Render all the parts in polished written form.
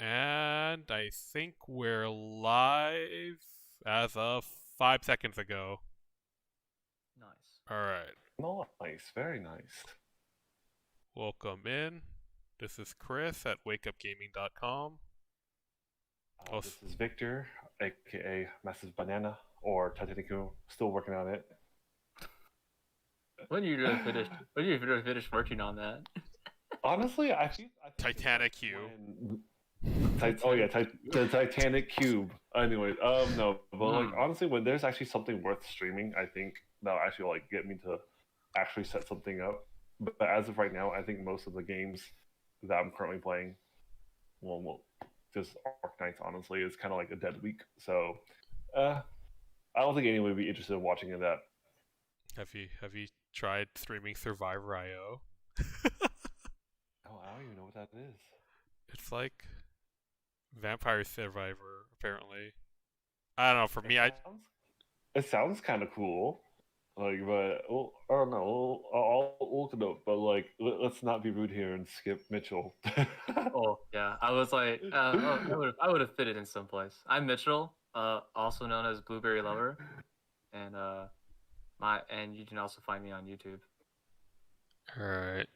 And I think we're live as of 5 seconds ago. Nice. Alright, Nice, very nice. welcome in. This is Chris at wakeupgaming.com. This is Victor, aka Massive Banana, or Titanicu. Still working on it. When are you gonna finish? When are you gonna finish working on that? Honestly, I think Titanic Q. The Titanic Cube. Anyway, no, but like honestly, when there's actually something worth streaming, I think that'll actually like get me to actually set something up. But as of right now, I think most of the games that I'm currently playing, well just Arc Knights, honestly, is kind of like a dead week. So, I don't think anyone would be interested in watching that. Have you tried streaming Survivor.io? Oh, I don't even know what that is. It's like Vampire Survivor, apparently. I don't know, for me, It sounds kind of cool. Like, but I don't know. I'll look it up. But like, let's not be rude here and skip Mitchell. Oh yeah, I was like, I would have fit it in someplace. I'm Mitchell, also known as bluberrilovr, and you can also find me on YouTube. Alright.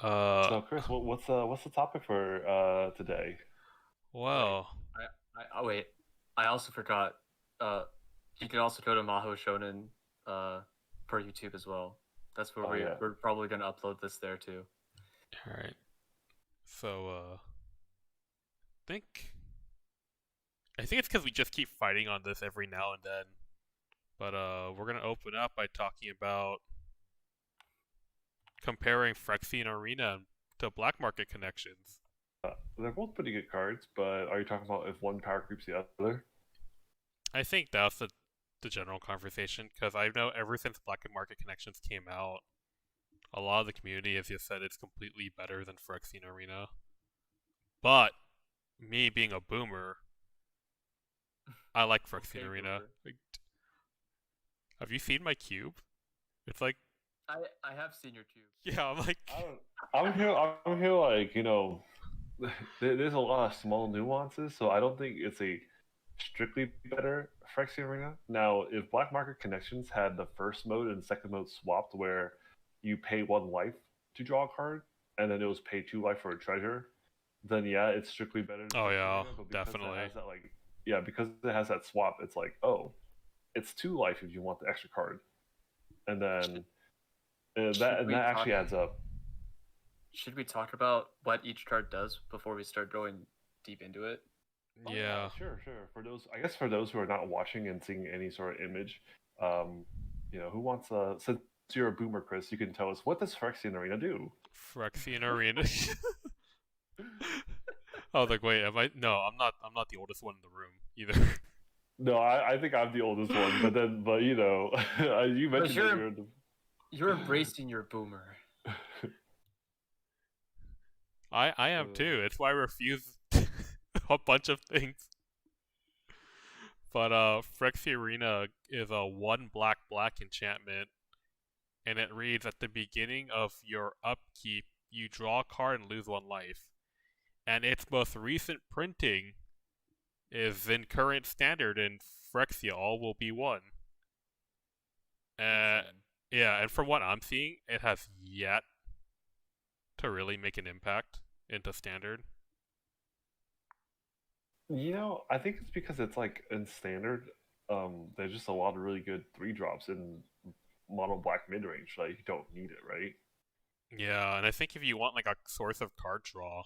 So Chris, what's the topic for today? Well, wait, I also forgot. You can also go to Maho Shonen for YouTube as well. That's where we're probably gonna upload this there too. Alright. So, I think it's because we just keep fighting on this every now and then. But we're gonna open up by talking about comparing Phyrexian Arena to black market connections. They're both pretty good cards, but are you talking about if one power creeps the other? I think that's the general conversation, because I know ever since black market connections came out, a lot of the community has just said it's completely better than Phyrexian Arena. But me being a boomer, I like Phyrexian Arena. Like, have you seen my cube? It's like I have seen your cube. Yeah, I'm like I'm here like, you know, there's a lot of small nuances, so I don't think it's a strictly better Phyrexian Arena. Now, if Black Market Connections had the first mode and second mode swapped where you pay 1 life to draw a card, and then it was pay 2 life for a treasure, then yeah, it's strictly better than oh yeah, Arena, but definitely. It has that, because it has that swap, it's like, oh, it's 2 life if you want the extra card. And then that actually adds up. Should we talk about what each card does before we start going deep into it? Yeah. Sure. For those who are not watching and seeing any sort of image, you know, who wants since you're a boomer, Chris, you can tell us, what does Phyrexian Arena do? Phyrexian Arena. I was like, wait, am I? No, I'm not the oldest one in the room either. No, I think I'm the oldest one, but you know, you mentioned you're embracing your boomer. I am too. It's why I refuse a bunch of things. But Phyrexian Arena is a 1 black enchantment, and it reads, at the beginning of your upkeep, you draw a card and lose 1 life. And its most recent printing is in current standard in Phyrexia, all will be 1. Yeah, and from what I'm seeing, it has yet to really make an impact into standard. You know, I think it's because it's like in standard, there's just a lot of really good 3-drops in mono black mid range. Like, you don't need it, right? Yeah, and I think if you want like a source of card draw,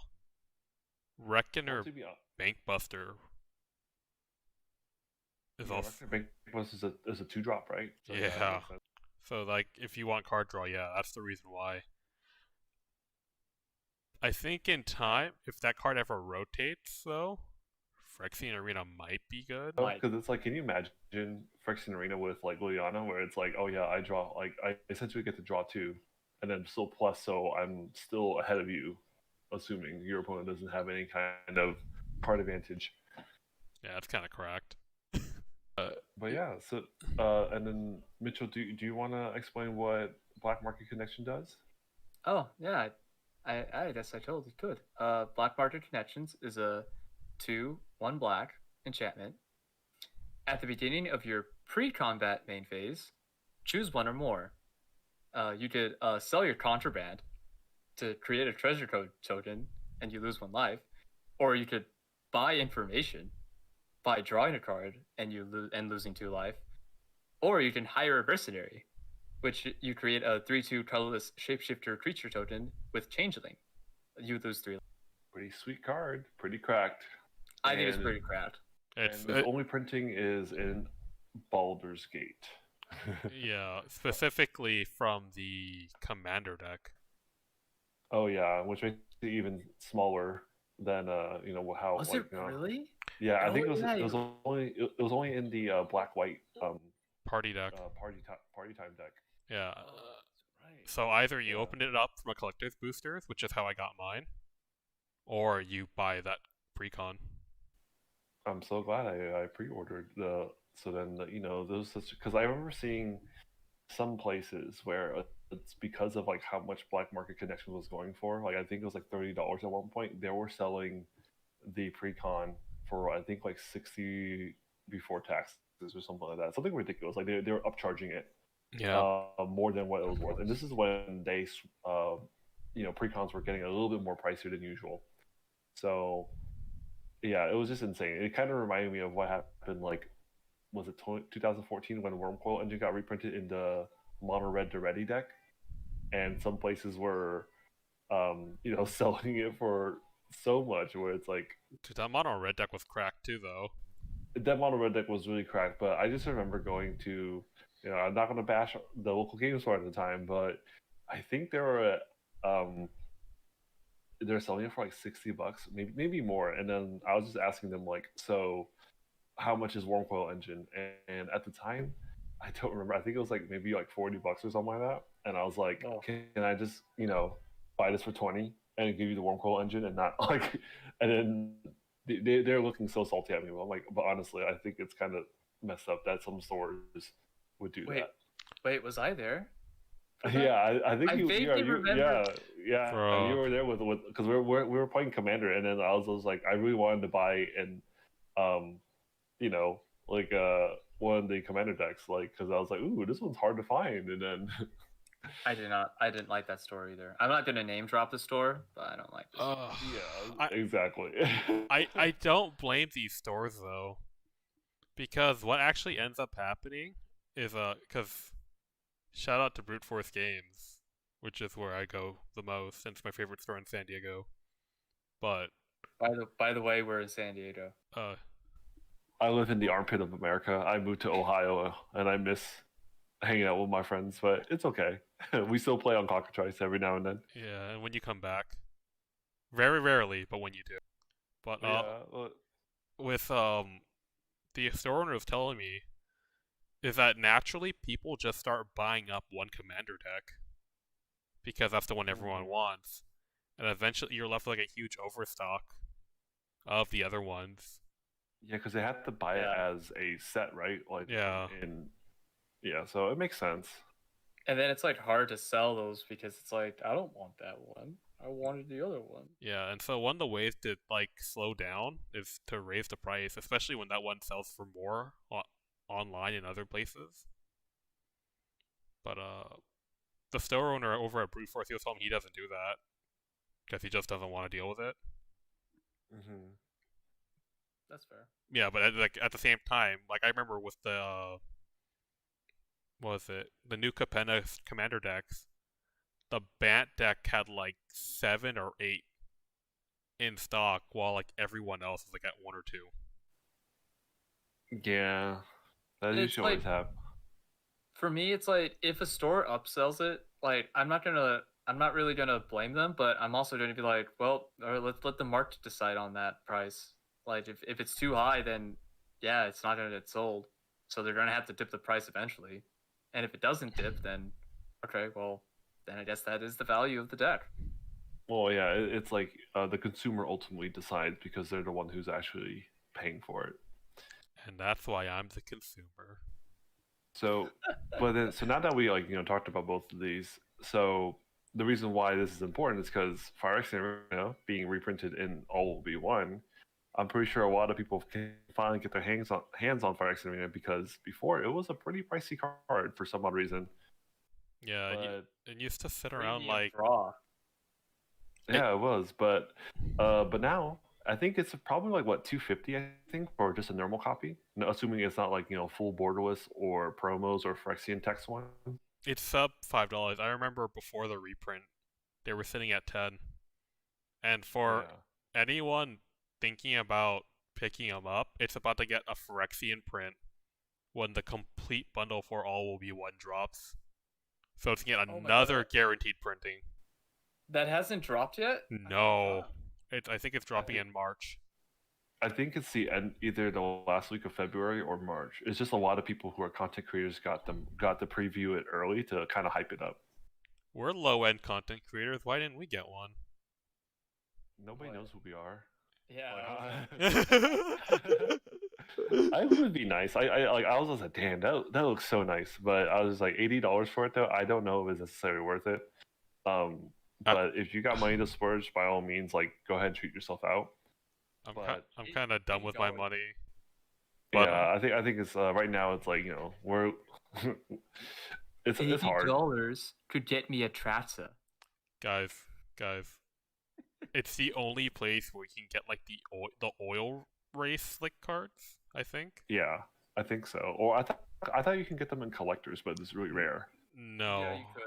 Reckoner Bankbuster is also. Bankbuster is a 2-drop, right? So yeah. So like, if you want card draw, yeah, that's the reason why. I think in time, if that card ever rotates, though, Phyrexian Arena might be good. Because it's like, can you imagine Phyrexian Arena with like Liliana, where it's like, oh yeah, I draw, like I essentially get to draw 2, and then still plus, so I'm still ahead of you, assuming your opponent doesn't have any kind of card advantage. Yeah, that's kind of cracked. But yeah, so and then Mitchell, do you want to explain what Black Market Connection does? Oh yeah, I guess I totally could. Black Market Connections is a 2, 1 black enchantment. At the beginning of your pre-combat main phase, choose one or more. You could sell your contraband to create a treasure token, and you lose 1 life, or you could buy information by drawing a card and losing 2 life, or you can hire a mercenary, which you create a 3/2 colorless shapeshifter creature token with changeling. You lose 3 life. Pretty sweet card. Pretty cracked. I think it's pretty cracked. And the only printing is in Baldurs Gate. Yeah, specifically from the commander deck. Oh yeah, which makes it even smaller than you know how. Was like, it really? Yeah, I think it was. Yeah, It was only in the black white Party deck. party time deck. Yeah. Right. So either you open it up from a collector's boosters, which is how I got mine, or you buy that precon. I'm so glad I pre-ordered the. So then you know those because I remember seeing some places where it's because of like how much black market connection was going for. Like I think it was like $30 at one point. They were selling the precon for I think like 60 before taxes or something like that. Something ridiculous. Like they were upcharging it. Yeah. More than what it was worth. And this is when they, you know, precons were getting a little bit more pricier than usual. So, yeah, it was just insane. It kind of reminded me of what happened, like, was it 2014 when Wormcoil Engine got reprinted in the mono red to ready deck? And some places were, you know, selling it for so much where it's like. Dude, that mono red deck was cracked too, though. That mono red deck was really cracked, but I just remember going to. You know, I'm not going to bash the local game store at the time, but I think they were they're selling it for like $60, maybe more. And then I was just asking them like, so how much is Wormcoil Engine? And at the time, I don't remember. I think it was like maybe like $40 or something like that. And I was like, can I just buy this for 20 and give you the Wormcoil Engine and not like? And then they're looking so salty at me. I'm like, but honestly, I think it's kind of messed up that some stores would do that. Wait, was I there? Yeah, I think you remember. Yeah, Bro. you were there with because we were playing Commander, and then I was like, I really wanted to buy and like one of the Commander decks, like because I was like, ooh, this one's hard to find, and then I didn't like that store either. I'm not gonna name drop the store, but I don't like this. Yeah, exactly. I don't blame these stores though, because what actually ends up happening is because shout out to Brute Force Games, which is where I go the most, and it's my favorite store in San Diego. But by the way, we're in San Diego. I live in the armpit of America. I moved to Ohio, and I miss hanging out with my friends, but it's okay. We still play on Cockatrice every now and then. Yeah, and when you come back, very rarely, but when you do. But with the store owner was telling me is that naturally people just start buying up one commander deck because that's the one everyone wants, and eventually you're left with like a huge overstock of the other ones. Yeah, because they have to buy it as a set, right? Like so it makes sense. And then it's like hard to sell those because it's like I don't want that one. I wanted the other one. Yeah, and so one of the ways to like slow down is to raise the price, especially when that one sells for more online in other places. But the store owner over at Brute Force, he was telling me he doesn't do that because he just doesn't want to deal with it. Mm-hmm. That's fair. Yeah, but at the same time, like I remember with the the new Capenna commander decks, the Bant deck had like 7 or 8 in stock, while like everyone else is like at 1 or 2. Yeah, that usually always happen. For me, it's like if a store upsells it, like I'm not really gonna blame them, but I'm also gonna be like, well, let's let the market decide on that price. Like if it's too high, then yeah, it's not gonna get sold. So they're gonna have to dip the price eventually. And if it doesn't dip, then okay, well, then I guess that is the value of the deck. Well, yeah, it's like the consumer ultimately decides because they're the one who's actually paying for it. And that's why I'm the consumer. So, so now that we talked about both of these, so the reason why this is important is because Phyrexian Arena being reprinted in all V1 I'm pretty sure a lot of people can finally get their hands on Phyrexian Arena because before it was a pretty pricey card for some odd reason. Yeah, But it used to sit around Premium like draw. yeah, it was. But now I think it's probably like what 250. I think for just a normal copy, no, assuming it's not like full borderless or promos or Phyrexian text one. it's sub $5. I remember before the reprint, they were sitting at 10. And for Yeah. anyone thinking about picking them up, it's about to get a Phyrexian print when the complete bundle for all will be 1 drops. So it's get Oh my another God. guaranteed printing. That hasn't dropped yet? No, I think it's dropping think- in March. I think it's the end, either the last week of February or March. It's just a lot of people who are content creators got to preview it early to kind of hype it up. We're low-end content creators. Why didn't we get one? Nobody What? knows who we are. Yeah. I would be nice. I was just like, damn, that looks so nice. But I was like $80 for it though. I don't know if it's necessarily worth it. But if you got money to splurge, by all means, like go ahead and treat yourself out. I'm kind of done with my $80. money. But, yeah, I think it's right now. It's like we're it's hard. $80 could get me a Tratsa. guys, it's the only place where you can get like the oil race like cards. I think. Yeah, I think so. Or I thought you can get them in collectors, but it's really rare. No, Yeah, you could.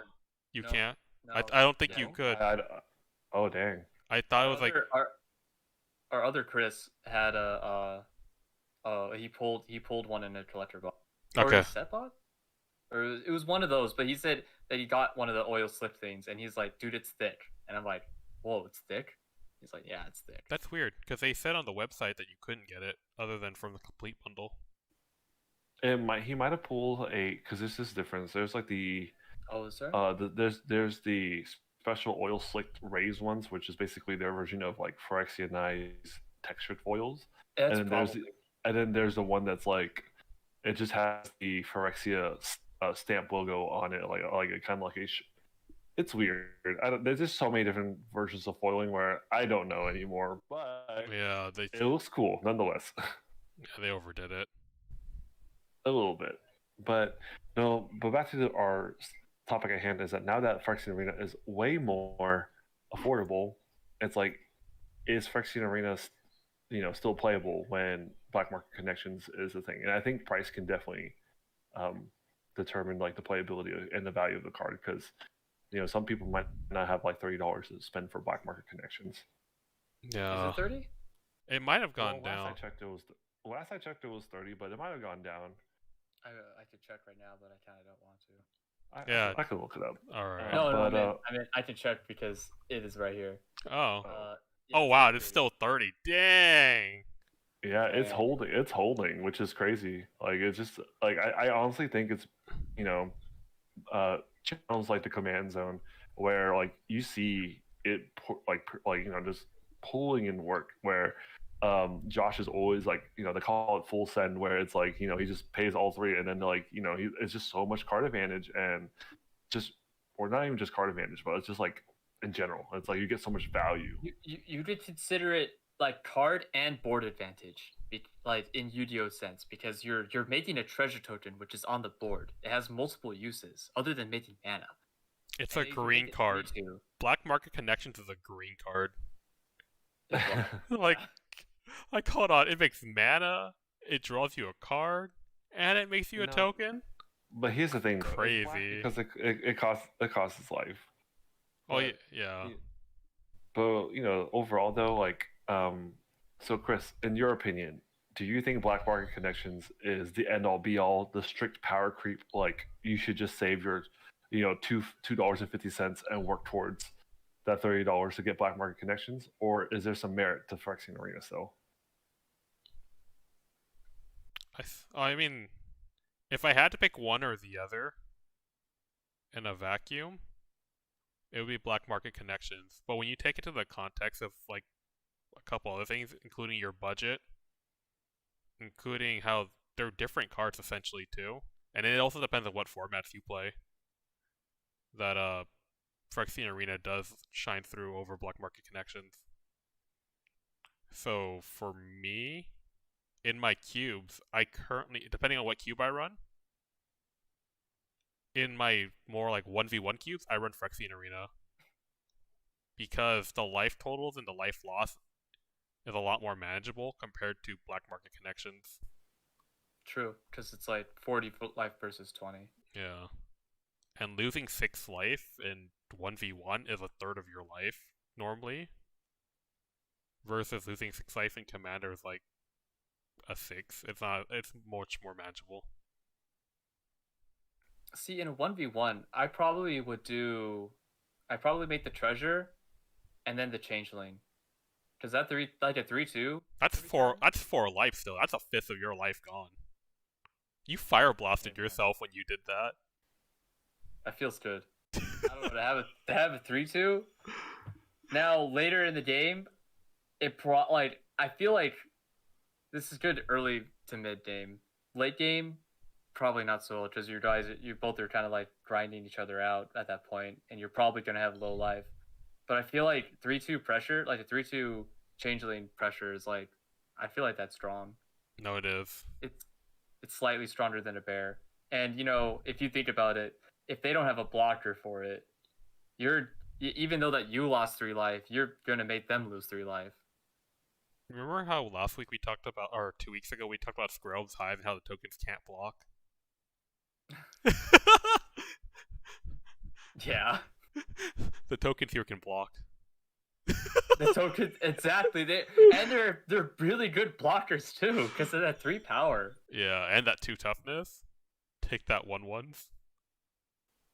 you No. can't. No. I don't think No. you could. Oh dang. I thought it was like Our other Chris had he pulled one in a collector box. Or okay. a set bot? Or it was one of those, but he said that he got one of the oil slip things and he's like, dude, it's thick. And I'm like, whoa, it's thick? He's like, yeah, it's thick. That's weird because they said on the website that you couldn't get it other than from the complete bundle. He might have pulled because there's this difference. There's like the Oh, is there? there's the special oil slicked raised ones, which is basically their version of like Phyrexianized textured foils. That's and probably. then there's the one that's like it just has the Phyrexia stamp logo on it, like a kind of like it's weird. There's just so many different versions of foiling where I don't know anymore, but Yeah, it looks cool nonetheless. they overdid it. A little bit, but no. But back to our topic at hand is that now that Phyrexian Arena is way more affordable, it's like, is Phyrexian Arena, still playable when Black Market Connections is the thing? And I think price can definitely determine like the playability and the value of the card because some people might not have like $30 to spend for Black Market Connections. Yeah, Is it 30? it might have gone Well, down. last I checked it was 30, but it might have gone down. I could check right now, but I kind of don't want to. Yeah. I could look it up. All right. No, I mean, I can check because it is right here. Oh. Yeah, Oh wow, it's 30. still 30. Dang. Yeah, it's Yeah. holding. It's holding, which is crazy. Like it's just like I honestly think it's channels like the Command Zone where like you see it just pulling in work where Josh is always like they call it full send where it's like he just pays all three and then like it's just so much card advantage and just or not even just card advantage but it's just like in general it's like you get so much value. You could consider it like card and board advantage, like in Yu-Gi-Oh sense, because you're making a treasure token which is on the board. It has multiple uses other than making mana. It's And a if you make green it card. 3/2, Black Market Connections is a green card. it's what? Like hold on, it makes mana, it draws you a card, and it makes you a No. token. But here's the thing, though. It's black Crazy. because it costs its life. Oh But- yeah. But overall though, like, so Chris, in your opinion, do you think Black Market Connections is the end all be all, the strict power creep? Like, you should just save your, $2.50 and work towards that $30 to get Black Market Connections, or is there some merit to Phyrexian Arena still? I mean, if I had to pick one or the other in a vacuum, it would be Black Market Connections. But when you take it to the context of like a couple other things, including your budget, including how they're different cards essentially too, and it also depends on what formats you play, that Phyrexian Arena does shine through over Black Market Connections. So for me, in my cubes, I currently, depending on what cube I run, in my more like 1v1 cubes, I run Phyrexian Arena. Because the life totals and the life loss is a lot more manageable compared to black market connections. True, because it's like 40 life versus 20. Yeah. And losing 6 life in 1v1 is a third of your life, normally. Versus losing 6 life in Commander is like a 6. It's much more manageable. See, in a 1v1, I probably make the treasure and then the changeling. Because that like a 3-2. That's four life still. That's a fifth of your life gone. You fire blasted yourself when you did that. That feels good. I don't know, to have a 3-2. Now later in the game, I feel like this is good early to mid game. Late game, probably not so, because you both are kind of like grinding each other out at that point, and you're probably gonna have low life. But I feel like 3-2 pressure, like a 3-2 changeling pressure is like, I feel like that's strong. No, it is. It's slightly stronger than a bear. And if you think about it, if they don't have a blocker for it, even though that you lost 3 life, you're gonna make them lose 3 life. Remember how last week we talked about, or 2 weeks ago we talked about skrelvs hive and how the tokens can't block? Yeah. The tokens here can block. The tokens, exactly. They're really good blockers too, because of that 3 power. Yeah, and that 2 toughness. Take that 1/1s.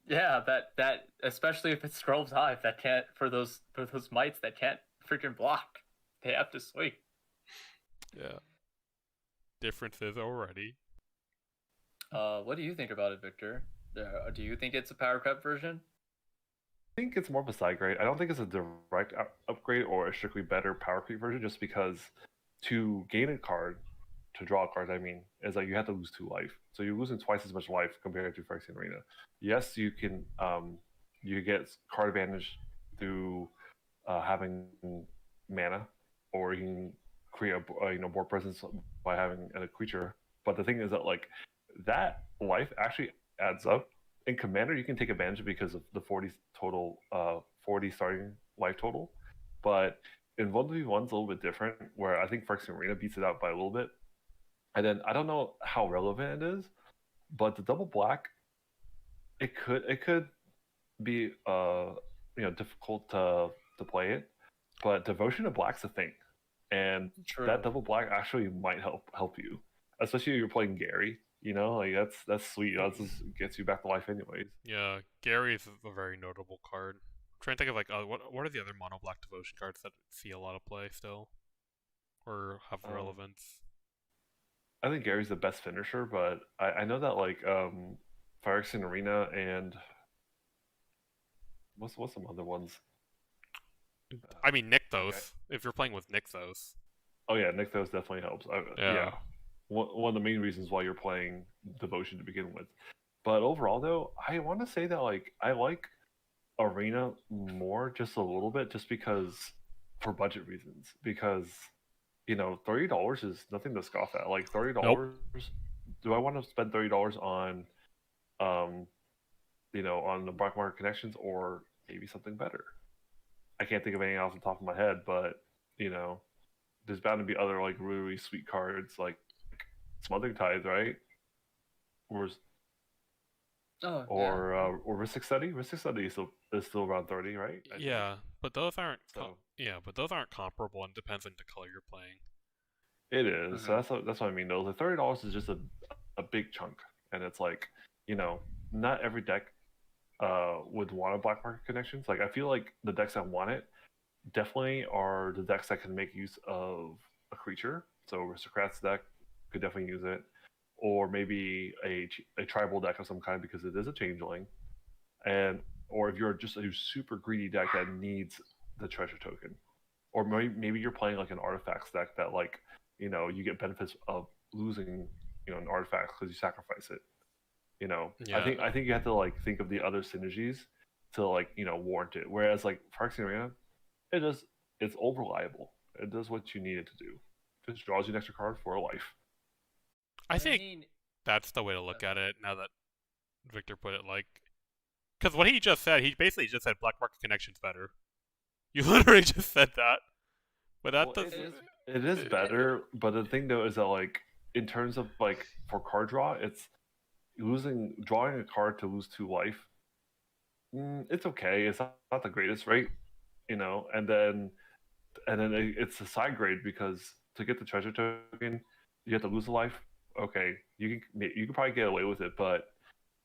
Yeah, that especially if it's skrelvs hive that can't for those mites that can't freaking block. They have to swing. Yeah. Differences already. What do you think about it, Victor? Do you think it's a power cut version? I think it's more of a side grade. I don't think it's a direct upgrade or a strictly better power creep version, just because to gain a card, to draw a card, I mean, is like you have to lose 2 life. So you're losing twice as much life compared to Phyrexian Arena. Yes, you can you get card advantage through having mana, or you can create a board presence by having a creature. But the thing is that like that life actually adds up. In Commander, you can take advantage because of the 40 total, 40 starting life total. But in 1v1's a little bit different, where I think Phyrexian Arena beats it out by a little bit. And then I don't know how relevant it is, but the double black, it could be difficult to play it, but Devotion to Black's a thing, and True. that double black actually might help you, especially if you're playing Gary. Like that's sweet. That just gets you back to life anyways. Yeah, Gary is a very notable card. I'm trying to think of like what are the other mono black devotion cards that see a lot of play still, or have relevance. I think Gary's the best finisher, but I know that like Phyrexian Arena and what's some other ones? I mean Nykthos. Okay. If you're playing with Nykthos. Oh yeah, Nykthos definitely helps. Yeah. One of the main reasons why you're playing Devotion to begin with. But overall, though, I want to say that like I like Arena more just a little bit, just because for budget reasons. Because $30 is nothing to scoff at. Like $30, nope. Do I want to spend $30 on, on the black market connections, or maybe something better? I can't think of anything else on top of my head, but there's bound to be other like really, really sweet cards like Smothering Tithe, right? Or Ristic Study. Ristic Study is still around 30, right? Yeah, but those aren't. But those aren't comparable, and depends on the color you're playing. It is. Mm-hmm. So that's what I mean. Though the $30 is just a big chunk, and it's like not every deck would want a black market connections. Like I feel like the decks that want it definitely are the decks that can make use of a creature. So Aristocrats deck could definitely use it, or maybe a tribal deck of some kind because it is a changeling, or if you're just a super greedy deck that needs the treasure token, or maybe you're playing like an artifacts deck that like you get benefits of losing an artifact because you sacrifice it. Yeah. I think you have to like think of the other synergies to like warrant it. Whereas like Phyrexian Arena, it's over reliable. It does what you need it to do. Just draws you an extra card for a life. I think mean, that's the way to look at it. Now that Victor put it, like, because what he just said, he basically just said Black Market Connection's better. You literally just said that. But that Well, doesn't. it is better, but the thing though is that like in terms of like for card draw, it's drawing a card to lose 2 life. It's okay. It's not the greatest rate, you know. And then it's a side grade because to get the treasure token, you have to lose a life. Okay, you can probably get away with it, but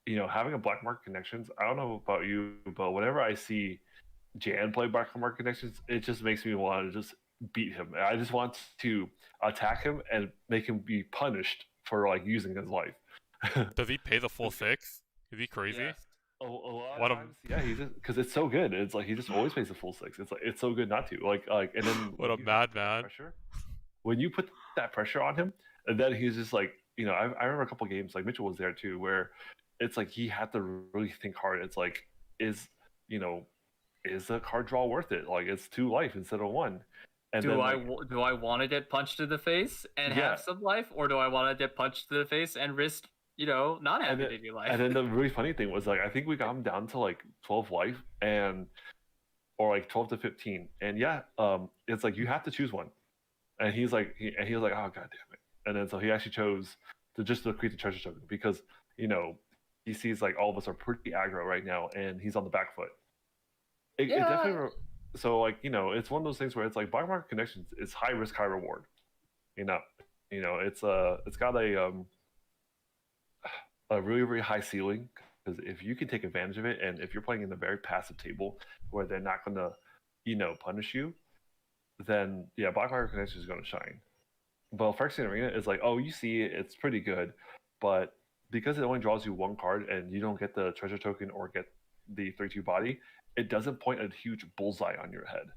you know, having a black market connections, I don't know about you, but whenever I see Jan play black market connections, it just makes me want to just beat him. I just want to attack him and make him be punished for like using his life. Does he pay the full 6? Is he crazy? yes. A lot What of times, yeah, he just because it's so good. It's like he just always pays the full 6. It's like it's so good not to like, and then What a when you have that madman. pressure, when you put that pressure on him, and then he's just like, you know, I remember a couple games like Mitchell was there too, where it's like he had to really think hard. It's like, is the card draw worth it? Like it's 2 life instead of 1. And Do then, I like, do I want to get punched to the face and Yeah. have some life, or do I want to get punched to the face and risk, not having then- any life? And then the really funny thing was like I think we got him down to like 12 life or like 12 to 15. And yeah, it's like you have to choose one. And he was like, oh god damn it. And then so he actually chose to create the treasure token because he sees like all of us are pretty aggro right now, and he's on the back foot. It Yeah. definitely. So like it's one of those things where it's like black market connections is high risk, high reward. It's got a really really high ceiling because if you can take advantage of it, and if you're playing in a very passive table where they're not gonna punish you, then yeah, black market connections is gonna shine. But Phyrexian Arena is like, oh, you see it, it's pretty good, but because it only draws you 1 card and you don't get the treasure token or get the 3/2 body, it doesn't point a huge bullseye on your head.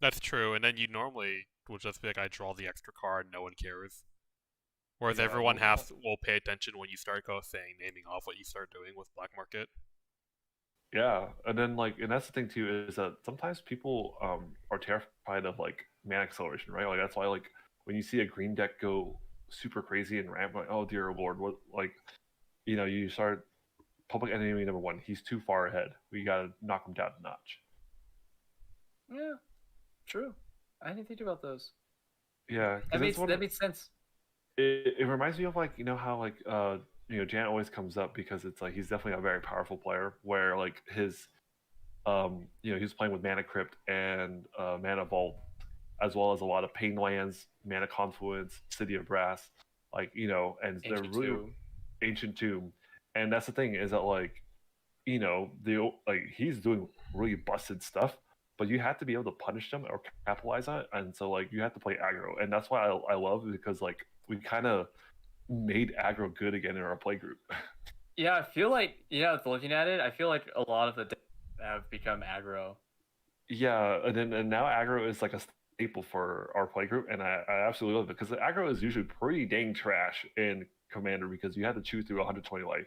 That's true, and then you normally will just be like, I draw the extra card, no one cares. Whereas Yeah, everyone well- will pay attention when you start naming off what you start doing with Black Market. Yeah, and then and that's the thing too is that sometimes people are terrified of like mana acceleration, right? Like that's why like when you see a green deck go super crazy and ramp, like oh dear lord, what you start public enemy number 1, he's too far ahead. We gotta knock him down a notch. Yeah, true. I didn't think about those. Yeah, 'cause That it's makes sense. it reminds me of like how like Jan always comes up because it's like he's definitely a very powerful player where like his he's playing with Mana Crypt and Mana Vault, as well as a lot of Pain Lands, Mana Confluence, City of Brass, and they're Ancient really Tomb. Ancient Tomb. And that's the thing is that he's doing really busted stuff, but you have to be able to punish them or capitalize on it, and so like you have to play aggro, and that's why I love it because like we kind of made aggro good again in our play group. Yeah, I feel like looking at it, I feel like a lot of the decks have become aggro. Yeah, and now aggro is like a staple for our play group, and I absolutely love it because the aggro is usually pretty dang trash in Commander because you have to chew through 120 life.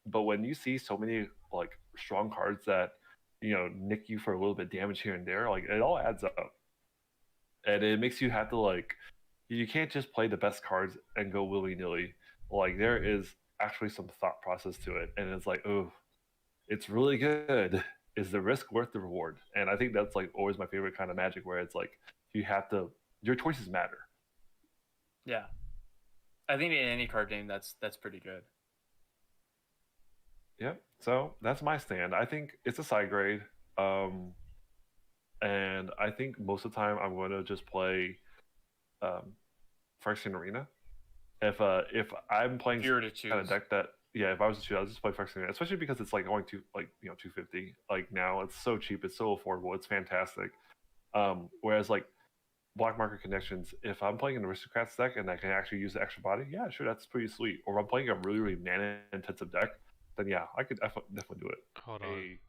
But when you see so many like strong cards that nick you for a little bit damage here and there, like it all adds up, and it makes you have to like you can't just play the best cards and go willy nilly. Like there is actually some thought process to it, and it's like, oh, it's really good. Is the risk worth the reward? And I think that's like always my favorite kind of Magic, where it's like your choices matter. Yeah, I think in any card game that's pretty good. Yep. So that's my stand. I think it's a side grade, and I think most of the time I'm going to just play Phyrexian Arena. If I'm playing If you were to choose. kind of deck that, yeah, if I was to choose, I'll just play Phyrexian Arena, especially because it's like only $250. Like now, it's so cheap, it's so affordable, it's fantastic. Whereas like Black Market Connections, if I'm playing an Aristocrats deck and I can actually use the extra body, yeah, sure, that's pretty sweet. Or if I'm playing a really really mana intensive deck, then yeah, I could definitely do it. Hold on. Okay,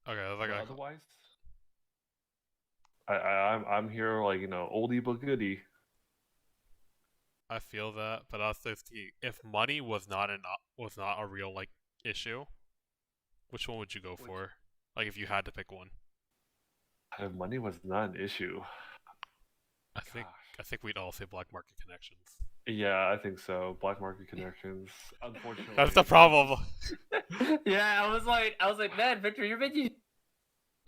But otherwise, I'm here like oldie but goodie. I feel that, but also if money was not a real like issue, which one would you go for? Like if you had to pick one. If money was not an issue. I think we'd all say black market connections. Yeah, I think so. Black market connections. Unfortunately, That's the problem. Yeah, I was like, man, Victor, you're making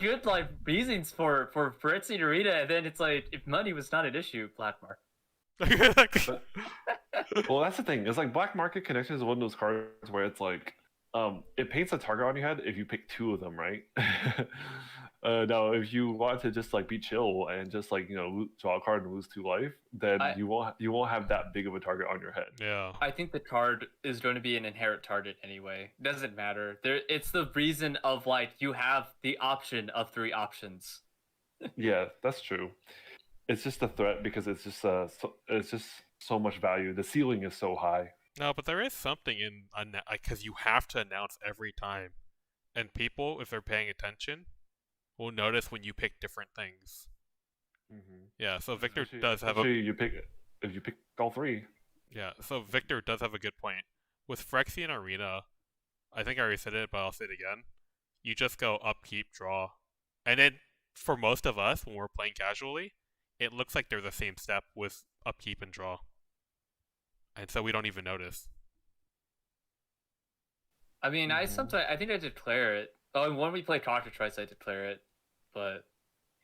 good like reasons for Phyrexian Arena, and then it's like, if money was not an issue, black market. Well, that's the thing. It's like black market connections is one of those cards where it's like, it paints a target on your head if you pick two of them, right? Now, if you want to just like be chill and just like draw a card and lose 2 life, then you won't have that big of a target on your head. Yeah. I think the card is going to be an inherent target anyway. Doesn't matter. It's the reason of like you have the option of 3 options. Yeah, that's true. It's just a threat because it's just so much value. The ceiling is so high. No, but there is something in because you have to announce every time, and people, if they're paying attention, will notice when you pick different things. Mm-hmm. Yeah, so Victor Especially- does have especially if you pick all 3. Yeah, so Victor does have a good point. With Phyrexian Arena, I think I already said it, but I'll say it again. You just go upkeep, draw. And then, for most of us, when we're playing casually, it looks like they're the same step with upkeep and draw. And so we don't even notice. I mean, I think I declare it. Oh, and when we play Cockatrice, I declare it. But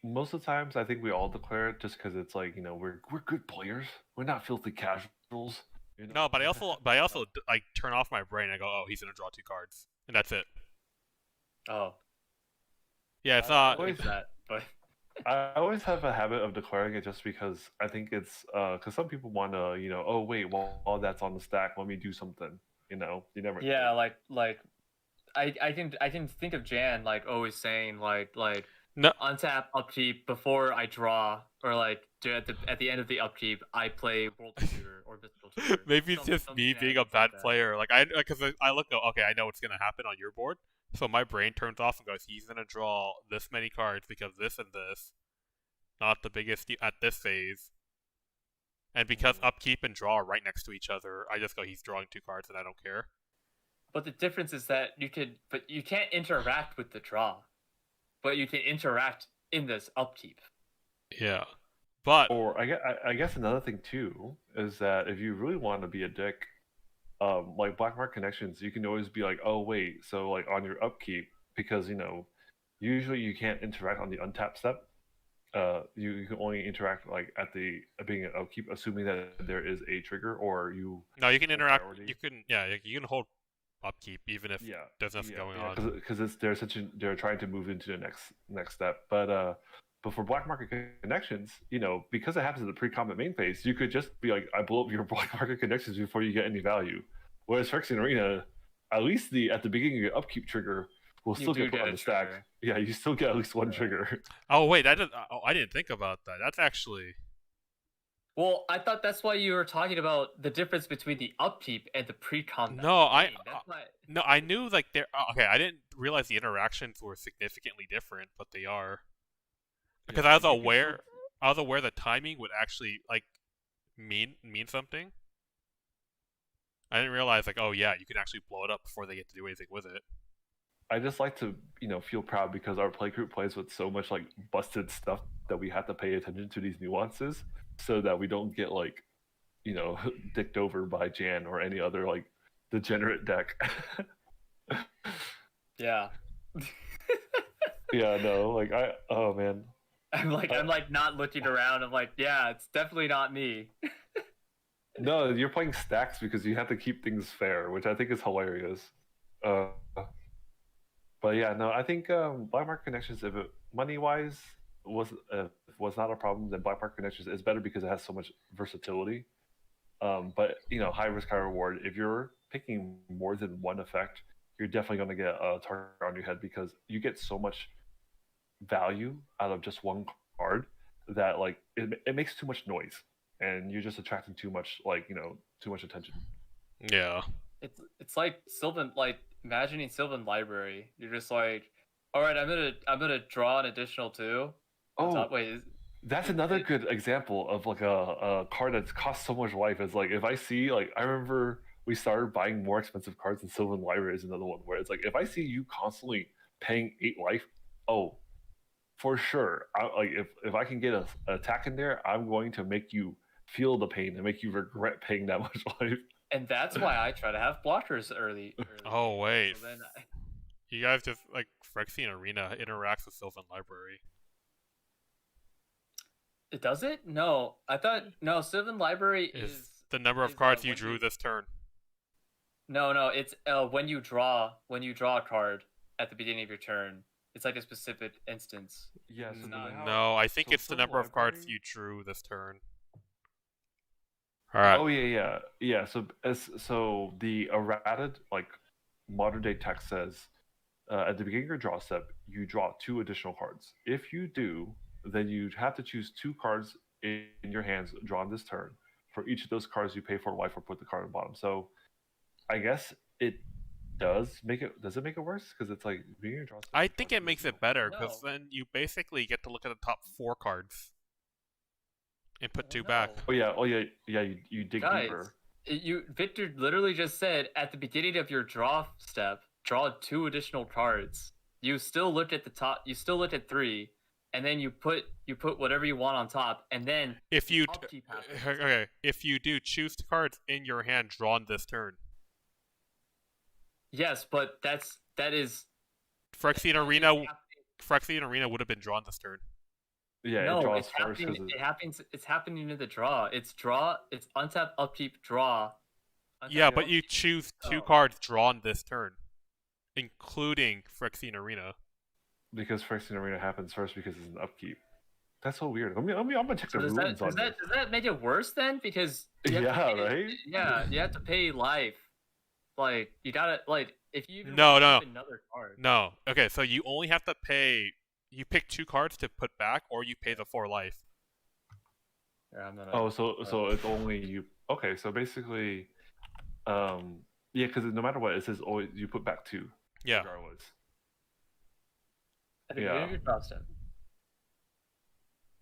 Most of the times, I think we all declare it just because it's like we're good players. We're not filthy casuals. No, but I also like turn off my brain and I go, oh, he's gonna draw 2 cards, and that's it. oh, Yeah, it's not. always that. But I always have a habit of declaring it just because I think it's because some people want to oh wait, well that's on the stack, let me do something. You never. yeah, like I can think of Jan like always saying like No. untap upkeep before I draw, or like at the end of the upkeep I play World Tutor or Mystical Tutor. Maybe it's just me being a bad player. Like because I look, okay, I know what's gonna happen on your board, so my brain turns off and goes, he's gonna draw this many cards because this and this, not the biggest at this phase. And because upkeep and draw are right next to each other, I just go, he's drawing 2 cards and I don't care. But the difference is that you can't interact with the draw, but you can interact in this upkeep. Yeah, but Or I guess another thing too is that if you really want to be a dick, like black market connections, you can always be like, oh wait, so like on your upkeep, because usually you can't interact on the untap step. You can only interact like at the beginning of upkeep, assuming that there is a trigger or you. No, you can interact. priority. You can hold upkeep even if there's nothing going on. Because they're trying to move into the next step. But for black market connections, because it happens in the pre-combat main phase, you could just be like, I blow up your black market connections before you get any value. Whereas Phyrexian Arena, at least at the beginning of your upkeep trigger will still get put on the stack. Trigger. Yeah, you still get at least 1 trigger. Oh wait, I didn't think about that. That's actually. Well, I thought that's why you were talking about the difference between the upkeep and the pre-combat. No, main. I knew like there. Okay, I didn't realize the interactions were significantly different, but they are. Because I was aware the timing would actually like mean something. I didn't realize like, oh yeah, you can actually blow it up before they get to do anything with it. I just like to, feel proud because our playgroup plays with so much like busted stuff that we have to pay attention to these nuances so that we don't get like, dicked over by Jan or any other like degenerate deck. Yeah. Yeah, no, like oh man. I'm like not looking around. I'm like, yeah, it's definitely not me. No, you're playing stacks because you have to keep things fair, which I think is hilarious. But yeah, no, I think black market connections, if it money wise was not a problem, then black market connections is better because it has so much versatility. But high risk, high reward. If you're picking more than one effect, you're definitely going to get a target on your head because you get so much value out of just one card that like it makes too much noise and you're just attracting too much too much attention. Yeah. It's like Sylvan, like imagining Sylvan Library. You're just like, all right, I'm gonna draw an additional 2. Oh, that's another good example of like a card that's cost so much life. Is like if I see like I remember we started buying more expensive cards, and Sylvan Library is another one where it's like if I see you constantly paying 8 life, oh, for sure. Like if I can get an attack in there, I'm going to make you feel the pain and make you regret paying that much life. And that's why I try to have blockers early. Oh wait, So then you guys just like Phyrexian Arena interacts with Sylvan Library. it does it? No, I thought no. Sylvan Library is the number of is, cards you when drew this turn. No, it's when you draw a card at the beginning of your turn. It's like a specific instance. Yeah. So No, I think so it's the Sylvan number of cards Library- you drew this turn. All right. Oh yeah. So the errated like modern day text says at the beginning of your draw step you draw 2 additional cards. If you do, then you have to choose 2 cards in your hands drawn this turn. For each of those cards, you pay for life or put the card on the bottom. So I guess it does make it. Does it make it worse? Because it's like beginning of your draw step. I think it makes it better No. because then you basically get to look at the top 4 cards and put 2 No. back. Oh yeah. You dig Guys, deeper. Victor literally just said at the beginning of your draw step, draw 2 additional cards. You still looked at the top. You still looked at 3, and then you put whatever you want on top, and then If you upkeep happens. okay, if you do choose cards in your hand drawn this turn, Yes, but that is Phyrexian Arena would have been drawn this turn. Yeah, it no, draws it's first. happening. It happens. It's happening in the draw. It's draw. It's untap, upkeep, draw. Untap Yeah, your but you upkeep. choose 2 Oh. cards drawn this turn, including Phyrexian Arena. Because Phyrexian Arena happens first because it's an upkeep. That's so weird. I'm gonna check the So rules on this. does that make it worse then? Because you have to Yeah, pay- right? Yeah, you have to pay life. Like you gotta if you even No, want to no. keep another card. No. Okay, so you only have to pay. You pick 2 cards to put back, or you pay the 4 life. Yeah, I'm gonna. Oh, so it's only you. Okay, so basically, yeah, because no matter what, it says always you put back 2. Yeah. Regardless. I think yeah. you're your draw step.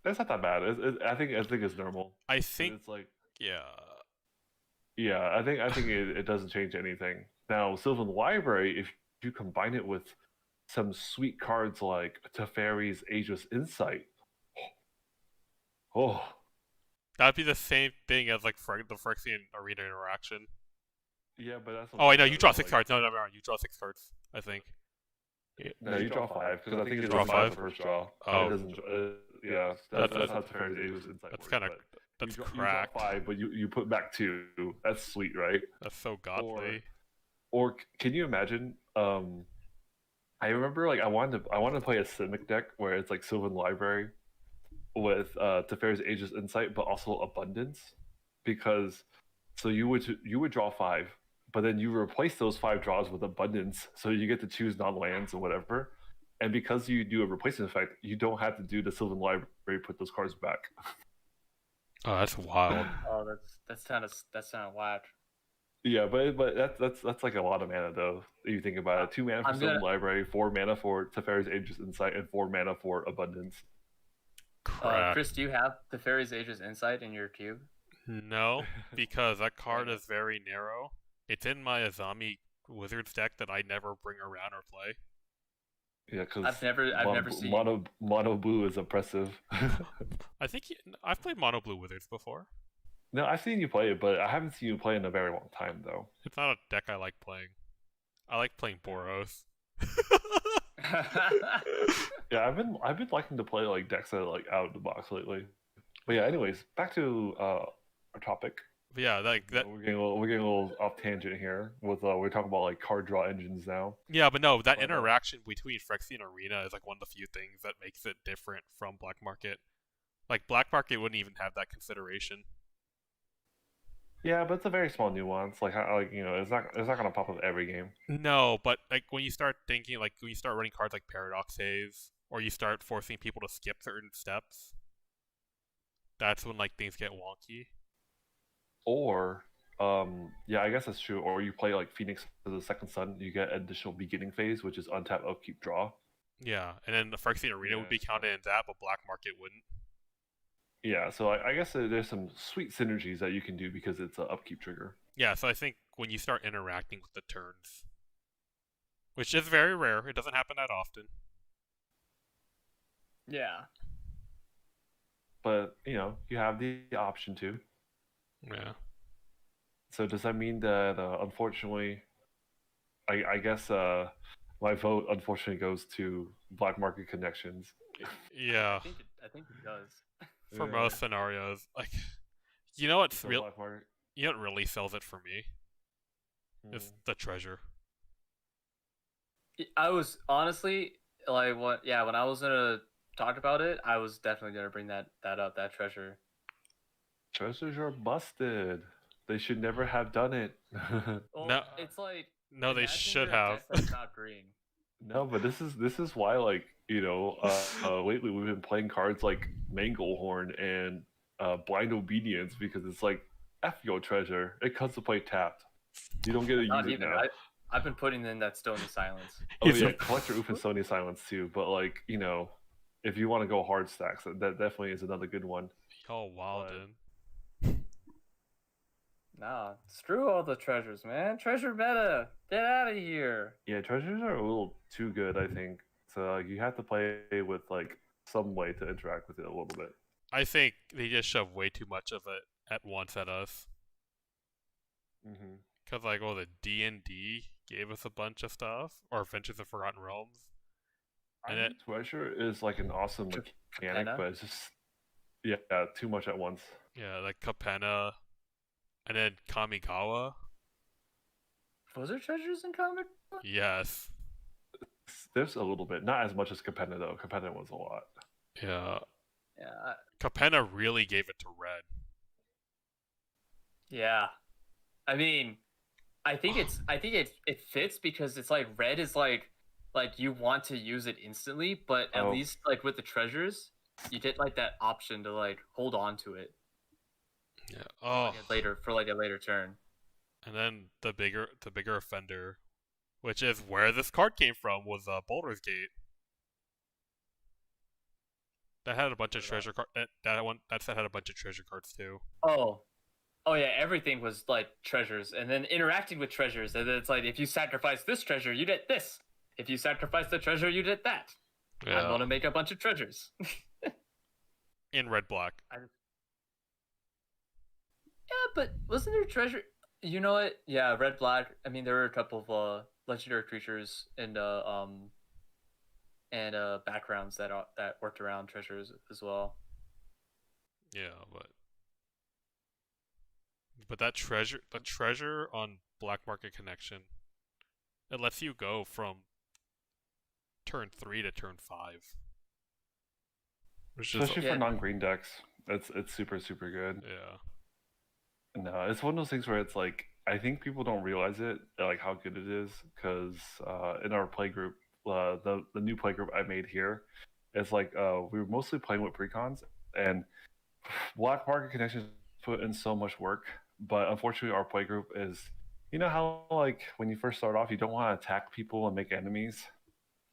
That's not that bad. I think it's normal. I think. It's like Yeah. yeah, I think it doesn't change anything. Now, Sylvan Library, if you combine it with some sweet cards like Teferi's Ageless Insight, oh, That'd be the same thing as like the Phyrexian Arena interaction. yeah, but that's. Oh, I know. You draw that's 6 cards. No, you draw 6 cards. I think. No, you draw 5 because I think you draw draw 5 the first draw. Oh. It doesn't. Yeah, that's how Teferi's Ageless Insight That's works. kind of. but That's you cracked. draw 5, but you put back 2. That's sweet, right? That's so godly. Or can you imagine? I remember like I wanted to play a Simic deck where it's like Sylvan Library with Teferi's Ageless Insight, but also Abundance, because so you would draw 5, but then you replace those 5 draws with Abundance, so you get to choose non-lands or whatever. And because you do a replacement effect, you don't have to do the Sylvan Library put those cards back. Oh, that's wild. Oh, that's kind of whack. Yeah, but that's like a lot of mana though. If you think about it, 2 mana for I'm Sylvan gonna- Library, 4 mana for Teferi's Ageless Insight, and 4 mana for Abundance. Crap. Chris, do you have the Fairy's Age's Insight in your cube? No, because that card is very narrow. It's in my Azami Wizards deck that I never bring around or play. Yeah, because I've never seen. mono blue is oppressive. I think I've played Mono Blue Wizards before. No, I've seen you play it, but I haven't seen you play in a very long time though. It's not a deck I like playing. I like playing Boros. Yeah, I've been liking to play like decks that are like out of the box lately. But yeah, anyways, back to our topic. But yeah, like that. We're getting a little off tangent here. With we're talking about like card draw engines now. Yeah, but no, that But, interaction between Phyrexian Arena is like one of the few things that makes it different from Black Market. Like Black Market wouldn't even have that consideration. Yeah, but it's a very small nuance. Like how, like it's not gonna pop up every game. No, but like when you start thinking, like when you start running cards like Paradox Haze, or you start forcing people to skip certain steps, that's when like things get wonky. Or yeah, I guess that's true. Or you play like Phoenix as a second sun, you get additional beginning phase, which is untap, upkeep, draw. Yeah, and then the Phyrexian Arena would be counted in that, but Black Market wouldn't. Yeah, so I guess there's some sweet synergies that you can do because it's an upkeep trigger. Yeah, so I think when you start interacting with the turns, which is very rare, it doesn't happen that often. Yeah. But you know, you have the option to. Yeah. So does that mean that unfortunately, I guess my vote unfortunately goes to black market connections. Yeah. I think it does. For Yeah. most scenarios, like, you know what's So real? black market. You know what really sells it for me? Is the treasure. I was honestly like what when I was gonna talk about it, I was definitely gonna bring that up, that treasure. Treasures are busted. They should never have done it. Well, No. it's like No, they imagine should you're a have. deck that's not green. No, but this is why, like, you know, lately we've been playing cards like Manglehorn and Blind Obedience because it's like F your treasure. It comes to play tapped. You don't get to Not use it even. now. I've been putting in that Stony Silence. Oh It's yeah, a- collect your Oof and Sony Silence too. But like, you know, if you want to go hard stacks, that definitely is another good one. Y'all wildin'. Nah, screw all the treasures, man. Treasure meta, get out of here. Yeah, treasures are a little too good, I think. So you have to play with like some way to interact with it a little bit. I think they just shove way too much of it at once at us. Mm-hmm. Cause like, the D&D gave us a bunch of stuff, or Adventures of Forgotten Realms. I And think treasure is like an awesome mechanic, Capenna? but it's just too much at once. yeah, like Capenna, and then Kamigawa. Was there treasures in comic? Yes. There's a little bit, not as much as Capenna though. Capenna was a lot. Yeah. Yeah, Capenna really gave it to Red. yeah. I mean, I think it fits because it's like red is like you want to use it instantly, but at Oh. least like with the treasures, you get like that option to like hold on to it Yeah. for, Oh. like, a later turn. And then the bigger offender, which is where this card came from, was Baldur's Gate. That had a bunch of treasure cards. That set had a bunch of treasure cards too. Oh yeah, everything was like treasures, and then interacting with treasures, and then it's like if you sacrifice this treasure, you get this. If you sacrifice the treasure, you get that. Yeah. I'm gonna make a bunch of treasures. In red black. Yeah, but wasn't there treasure? You know what? Yeah, red black. I mean, there were a couple of legendary creatures and backgrounds that worked around treasures as well. Yeah, but that treasure on Black Market Connection, it lets you go from turn 3 to turn 5. Which is Especially for non-green decks. It's super good. yeah. No, it's one of those things where it's like I think people don't realize it, like how good it is, because in our play group, the new play group I made here, it's like we were mostly playing with precons, and Black Market Connections put in so much work, but unfortunately our play group is, you know how like when you first start off, you don't want to attack people and make enemies.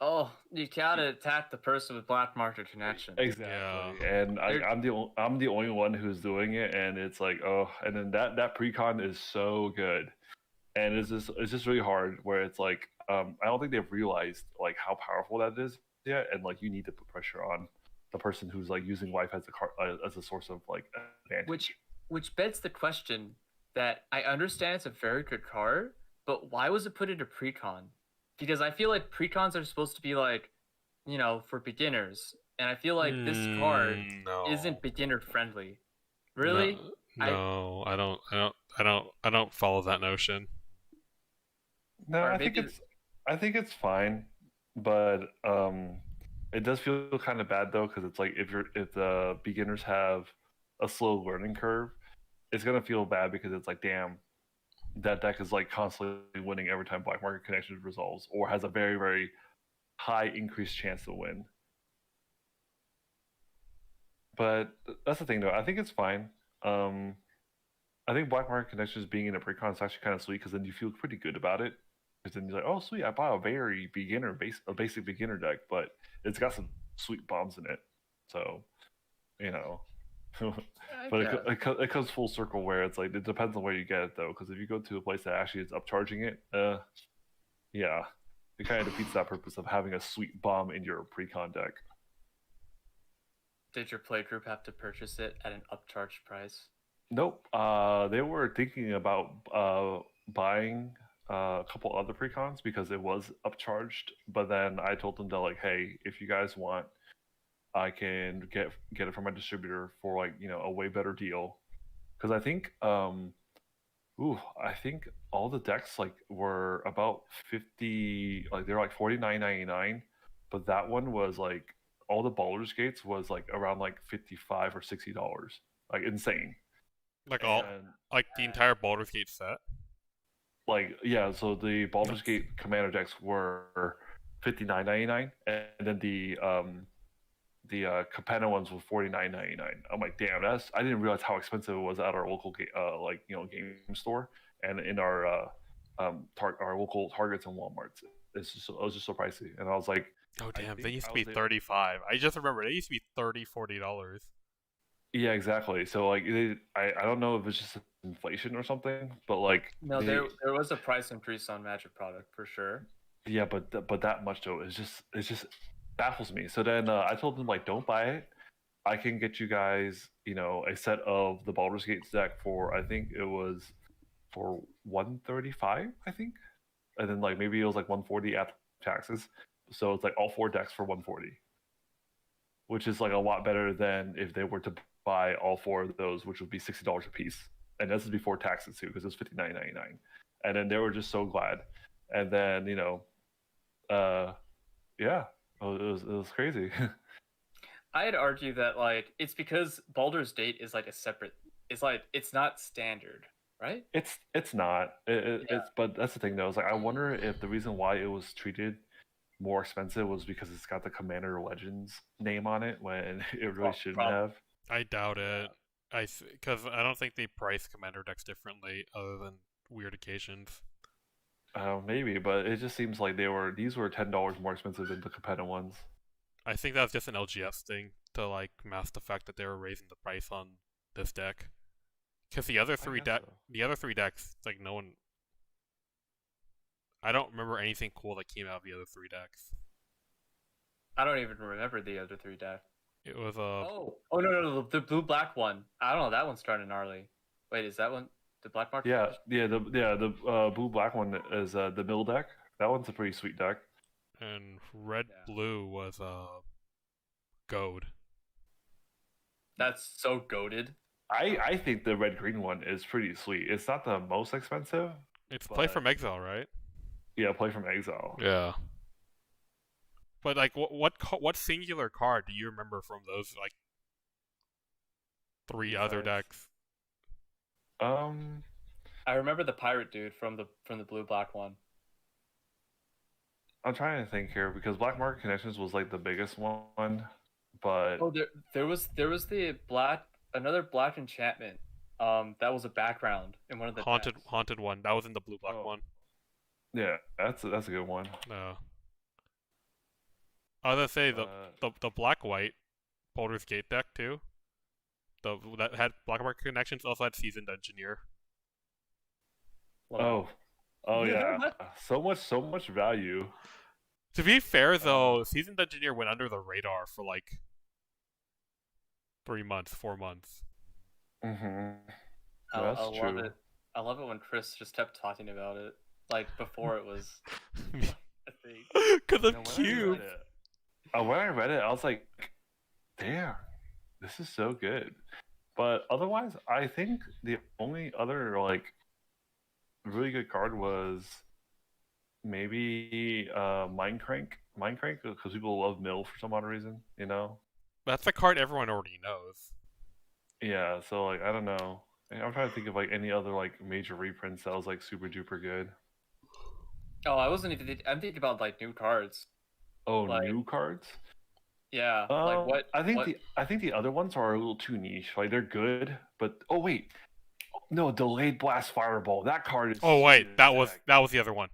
Oh, you gotta attack the person with black market connection. Exactly, Yeah. and I'm the only one who's doing it, and it's like and then that precon is so good, and it's just really hard. Where it's like I don't think they've realized like how powerful that is yet, and like you need to put pressure on the person who's like using life as a source of like advantage. Which begs the question that I understand it's a very good card, but why was it put into precon? Because I feel like precons are supposed to be like, for beginners, and I feel like this card isn't beginner friendly. Really? No, I don't follow that notion. No, I think it's fine, but it does feel kind of bad though, because it's like if the beginners have a slow learning curve, it's gonna feel bad because it's like, damn, that deck is like constantly winning every time Black Market Connections resolves, or has a very, very high increased chance to win. But that's the thing though, I think it's fine. I think Black Market Connections being in a precon is actually kind of sweet, because then you feel pretty good about it. Because then you're like, oh sweet, I bought a very basic beginner deck, but it's got some sweet bombs in it. So, but it comes full circle where it's like it depends on where you get it though, because if you go to a place that actually is upcharging it, it kind of defeats that purpose of having a sweet bomb in your precon deck. Did your play group have to purchase it at an upcharged price? Nope. They were thinking about buying a couple other precons because it was upcharged. But then I told them that like, hey, if you guys want, I can get it from my distributor for like a way better deal. Because I think I think all the decks like were about 50, like they're like 49.99, but that one was like all the Baldurs Gates was like around like $55 or $60, like insane. Like And the entire Baldur's Gate set. like yeah, so the Baldur's Gate commander decks were 59.99, and then the Capenna ones were 49.99. I'm like, damn, I didn't realize how expensive it was at our local game store and in our our local Targets and WalMarts. It was just so pricey, and I was like, oh damn, they used to be 35. I just remember they used to be $30-$40. Yeah, exactly. So like, I don't know if it's just inflation or something, but like, No, there was a price increase on Magic product for sure. Yeah, but that much though is just baffles me. So then I told them like, don't buy it. I can get you guys, a set of the Baldur's Gate deck for I think it was for 135, I think, and then like maybe it was like 140 after taxes. So it's like all 4 decks for 140, which is like a lot better than if they were to buy all 4 of those, which would be $60 a piece. And this is before taxes too, because it was $59.99. And then they were just so glad. And then yeah, it was crazy. I'd argue that like it's because Baldur's Gate is like a separate. It's like it's not standard, right? It's not. It's but that's the thing though. It's like I wonder if the reason why it was treated more expensive was because it's got the Commander Legends name on it when it really shouldn't have. I doubt it. Because I don't think they price Commander decks differently other than weird occasions. Maybe, but it just seems like these were $10 more expensive than the Capenna ones. I think that's just an LGS thing to like mask the fact that they were raising the price on this deck. Because the other three decks, like no one. I don't remember anything cool that came out of the other 3 decks. I don't even remember the other 3 decks. It was Oh no, the blue black one. I don't know, that one's starting gnarly. Wait, is that one the black market? The blue black one is the mill deck. That one's a pretty sweet deck. And red blue was goad. That's so goated. I think the red green one is pretty sweet. It's not the most expensive. It's play from exile, right? Yeah, play from exile. Yeah. But like, what singular card do you remember from those like 3 other decks? I remember the pirate dude from the blue black one. I'm trying to think here because Black Market Connections was like the biggest one, but there was the another black enchantment. That was a background in one of the haunted one. That was in the blue black one. Yeah, that's a good one. No. I was gonna say the black white Baldur's Gate deck too. That had Black Market Connections also had Seasoned Engineer. Oh yeah. So much value. To be fair though, Seasoned Engineer went under the radar for like 3 months, 4 months. Mm-hmm. That's true. Love it. I love it when Chris just kept talking about it, like before it was a thing. Because of Cube. When I read it, I was like, damn, this is so good. But otherwise, I think the only other like really good card was maybe Mindcrank because people love Mill for some odd reason, That's a card everyone already knows. Yeah, so like I don't know. I'm trying to think of like any other like major reprints that was like super duper good. Oh, I wasn't even. I'm thinking about like new cards. Oh, like, new cards? Yeah. Like what? I think the other ones are a little too niche. Like they're good, but oh wait, no, Delayed Blast Fireball. That card is. Oh wait, that was the other one.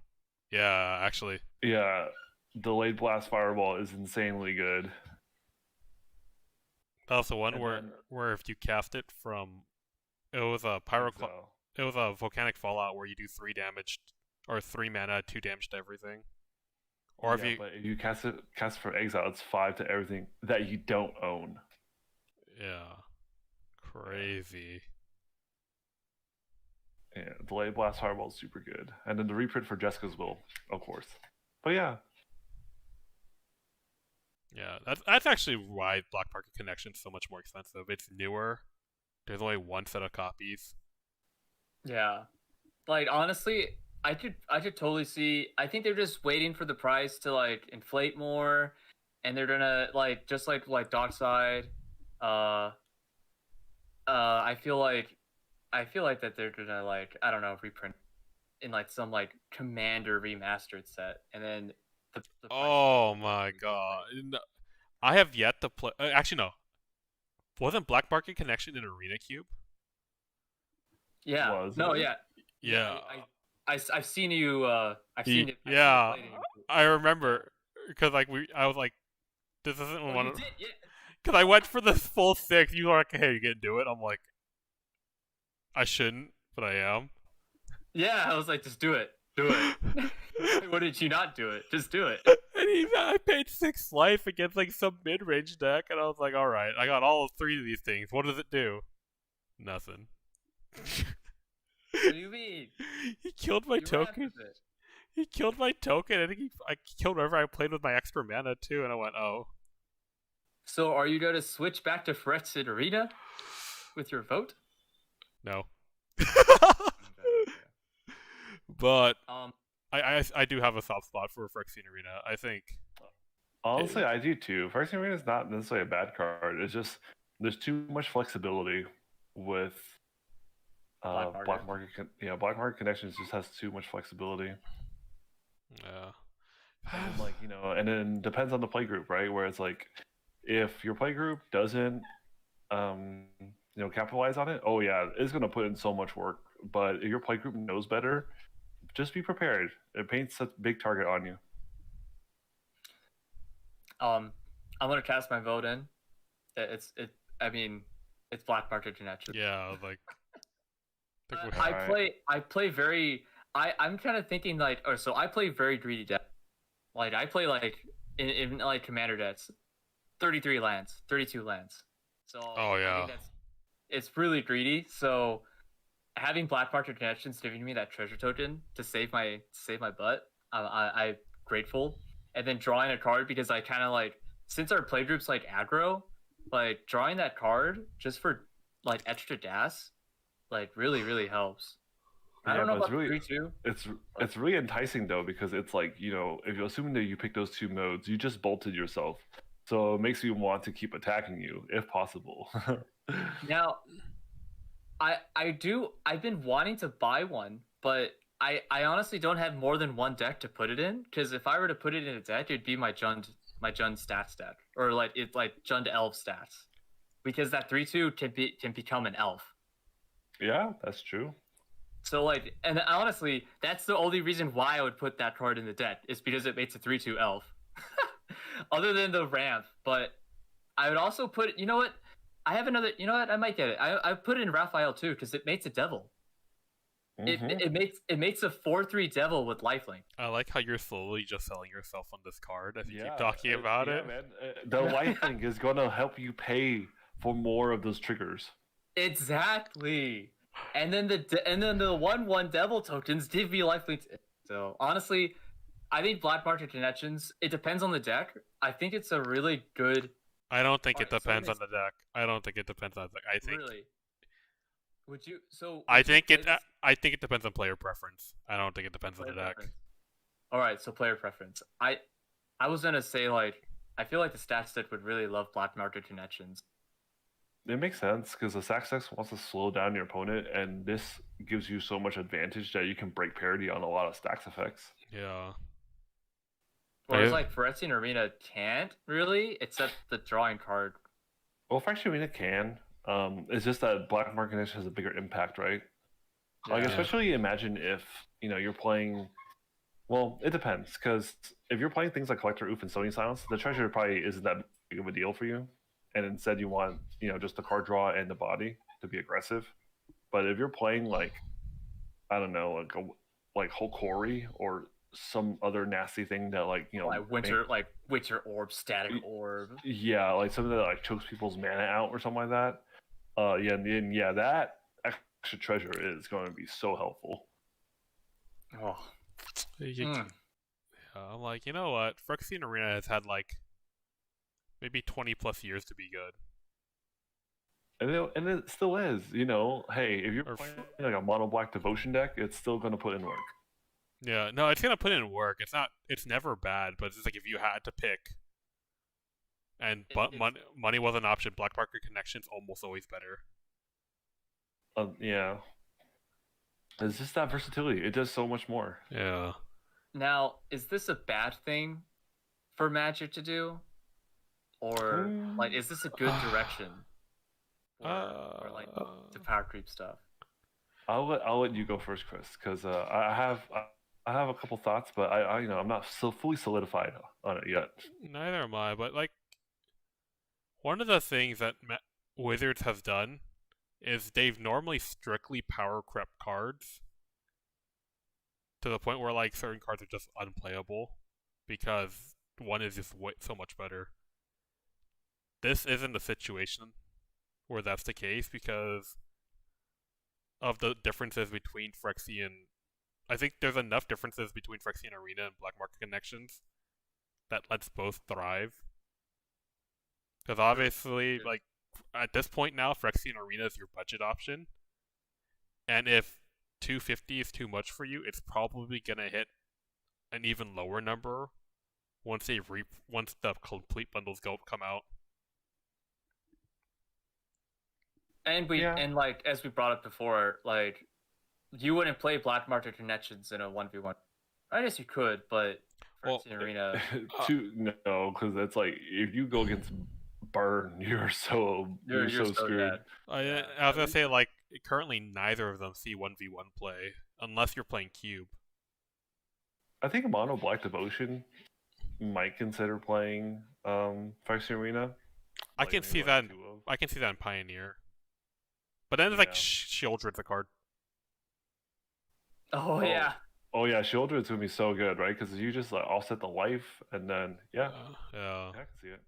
Yeah, actually. Yeah, Delayed Blast Fireball is insanely good. That was the one where if you cast it from, it was a it was a Volcanic Fallout where you do 3 damage or 3 mana, 2 damage to everything. Or but if you cast it from exile, it's 5 to everything that you don't own. Yeah. Crazy. Yeah, Delayed Blast Fireball is super good. And then the reprint for Jessica's Will, of course. But yeah. Yeah, that's actually why Black Market Connection's so much more expensive. It's newer. There's only one set of copies. Yeah. Like honestly, I could totally see. I think they're just waiting for the price to like inflate more, and they're gonna like just like Dockside. I feel like that they're gonna like I don't know reprint in like some like Commander remastered set, and then the price Oh will my be god. inflated. No, I have yet to play. Actually, no. Wasn't Black Market Connection in Arena Cube? Yeah. Was No. it? Yeah. Yeah. I've seen you. I've seen it. I've seen it Yeah. played in- I remember because like I was like, this isn't Oh, one. you did? Yeah. Because I went for the full 6. You were like, hey, you can do it. I'm like, I shouldn't, but I am. Yeah. I was like, just do it. Do it. Why did you not do it? Just do it. And I paid 6 life against like some mid-range deck, and I was like, all right, I got all 3 of these things. What does it do? Nothing. What do you mean? He killed my You ran token. with it. He killed my token. I think I killed whatever I played with my extra mana too, and I went, oh. So, are you going to switch back to Phyrexian Arena with your vote? No. Okay. But Um, I do have a soft spot for Phyrexian Arena. I think. Honestly, I do too. Phyrexian Arena is not necessarily a bad card. It's just there's too much flexibility with Black Market. Black Market Connections just has too much flexibility. Yeah. And like and then depends on the play group, right? Where it's like, if your play group doesn't, capitalize on it, oh yeah, it's gonna put in so much work. But if your play group knows better, just be prepared. It paints a big target on you. I'm gonna cast my vote in. I mean, it's Black Market Connection. Yeah, I was like. I play very. I'm kind of thinking like, so I play very greedy deck. Like I play like in like commander decks, 33 lands, 32 lands. So Oh, yeah. I think it's really greedy. So having Black Market Connections giving me that treasure token to save my butt, I'm grateful. And then drawing a card because I kind of like, since our playgroup's like aggro, like drawing that card just for like extra gas, like really helps. I don't know about really, 3-2. It's really enticing though, because it's like, if you're assuming that you pick those 2 modes, you just bolted yourself. So it makes you want to keep attacking you if possible. Now, I've been wanting to buy one, but I honestly don't have more than one deck to put it in, because if I were to put it in a deck, it'd be my Jund stats deck, or like it's like Jund elf stats, because that 3/2 can become an elf. Yeah, that's true. So like, and honestly, that's the only reason why I would put that card in the deck, is because it makes a 3/2 elf. Other than the ramp, but I would also put. You know what? I have another. You know what? I might get it. I put it in Raphael too, because it makes a devil. Mm-hmm. It makes a 4/3 devil with lifelink. I like how you're slowly just selling yourself on this card as you keep talking about it. Man. The life thing is going to help you pay for more of those triggers. Exactly. And then the 1/1 devil tokens give me lifelink. So honestly, I think Black Market Connections, it depends on the deck. I think it's a really good. I don't think it So depends on the deck. I don't think it depends on the deck. I think. Really. Would you? So. I would you think play it. this- I think it depends on player preference. I don't think it depends on player the deck. preference? All right, so player preference. I was gonna say like I feel like the stats deck would really love Black Market Connections. It makes sense, because the Sax Dex wants to slow down your opponent, and this gives you so much advantage that you can break parity on a lot of stacks effects. Yeah. Whereas Yeah. like Phyrexian Arena can't really, except the drawing card. Well, Phyrexian Arena can. It's just that Black Market Connection has a bigger impact, right? Like, Yeah. especially imagine if you're playing. Well, it depends, because if you're playing things like Collector Oof and Sony Silence, the treasure probably isn't that big of a deal for you, and instead you want just the card draw and the body to be aggressive. But if you're playing like, I don't know, like Hokori or some other nasty thing that like like winter orb, static orb. Yeah, like something that like chokes people's mana out or something like that. Yeah, and yeah, that extra treasure is going to be so helpful. Oh. Yeah, I'm like, you know what? Phyrexian Arena has had like maybe 20 plus years to be good. And it still is, Hey, if you're playing like a mono black devotion deck, it's still gonna put in work. Yeah, no, it's gonna put in work. It's never bad, but it's like if you had to pick, and money was an option, black market connection's almost always better. Yeah. It's just that versatility. It does so much more. Yeah. Now, is this a bad thing for Magic to do, or like, is this a good direction? Or like the power creep stuff. I'll let you go first, Chris, because I have a couple thoughts, but I'm not so fully solidified on it yet. Neither am I, but like one of the things that Wizards has done is they've normally strictly power crept cards to the point where like certain cards are just unplayable because one is just so much better. This isn't a situation where that's the case because of the differences between Phyrexian. I think there's enough differences between Phyrexian Arena and Black Market Connections that lets both thrive. Because obviously, like, at this point now, Phyrexian Arena is your budget option. And if 250 is too much for you, it's probably going to hit an even lower number once the complete bundles come out. And and like as we brought up before, like you wouldn't play Black Market Connections in a 1v1. I guess you could, but Phyrexian Arena. No, because it's like if you go against Burn, you're so screwed. I was gonna say like currently neither of them see 1v1 play unless you're playing Cube. I think Mono Black Devotion might consider playing Phyrexian Arena. I can see that. I can see that in Pioneer. But then it's like Shieldred's a card. Oh yeah. Oh yeah, Shieldred's gonna be so good, right? Because you just like offset the life, and then yeah, I can see it.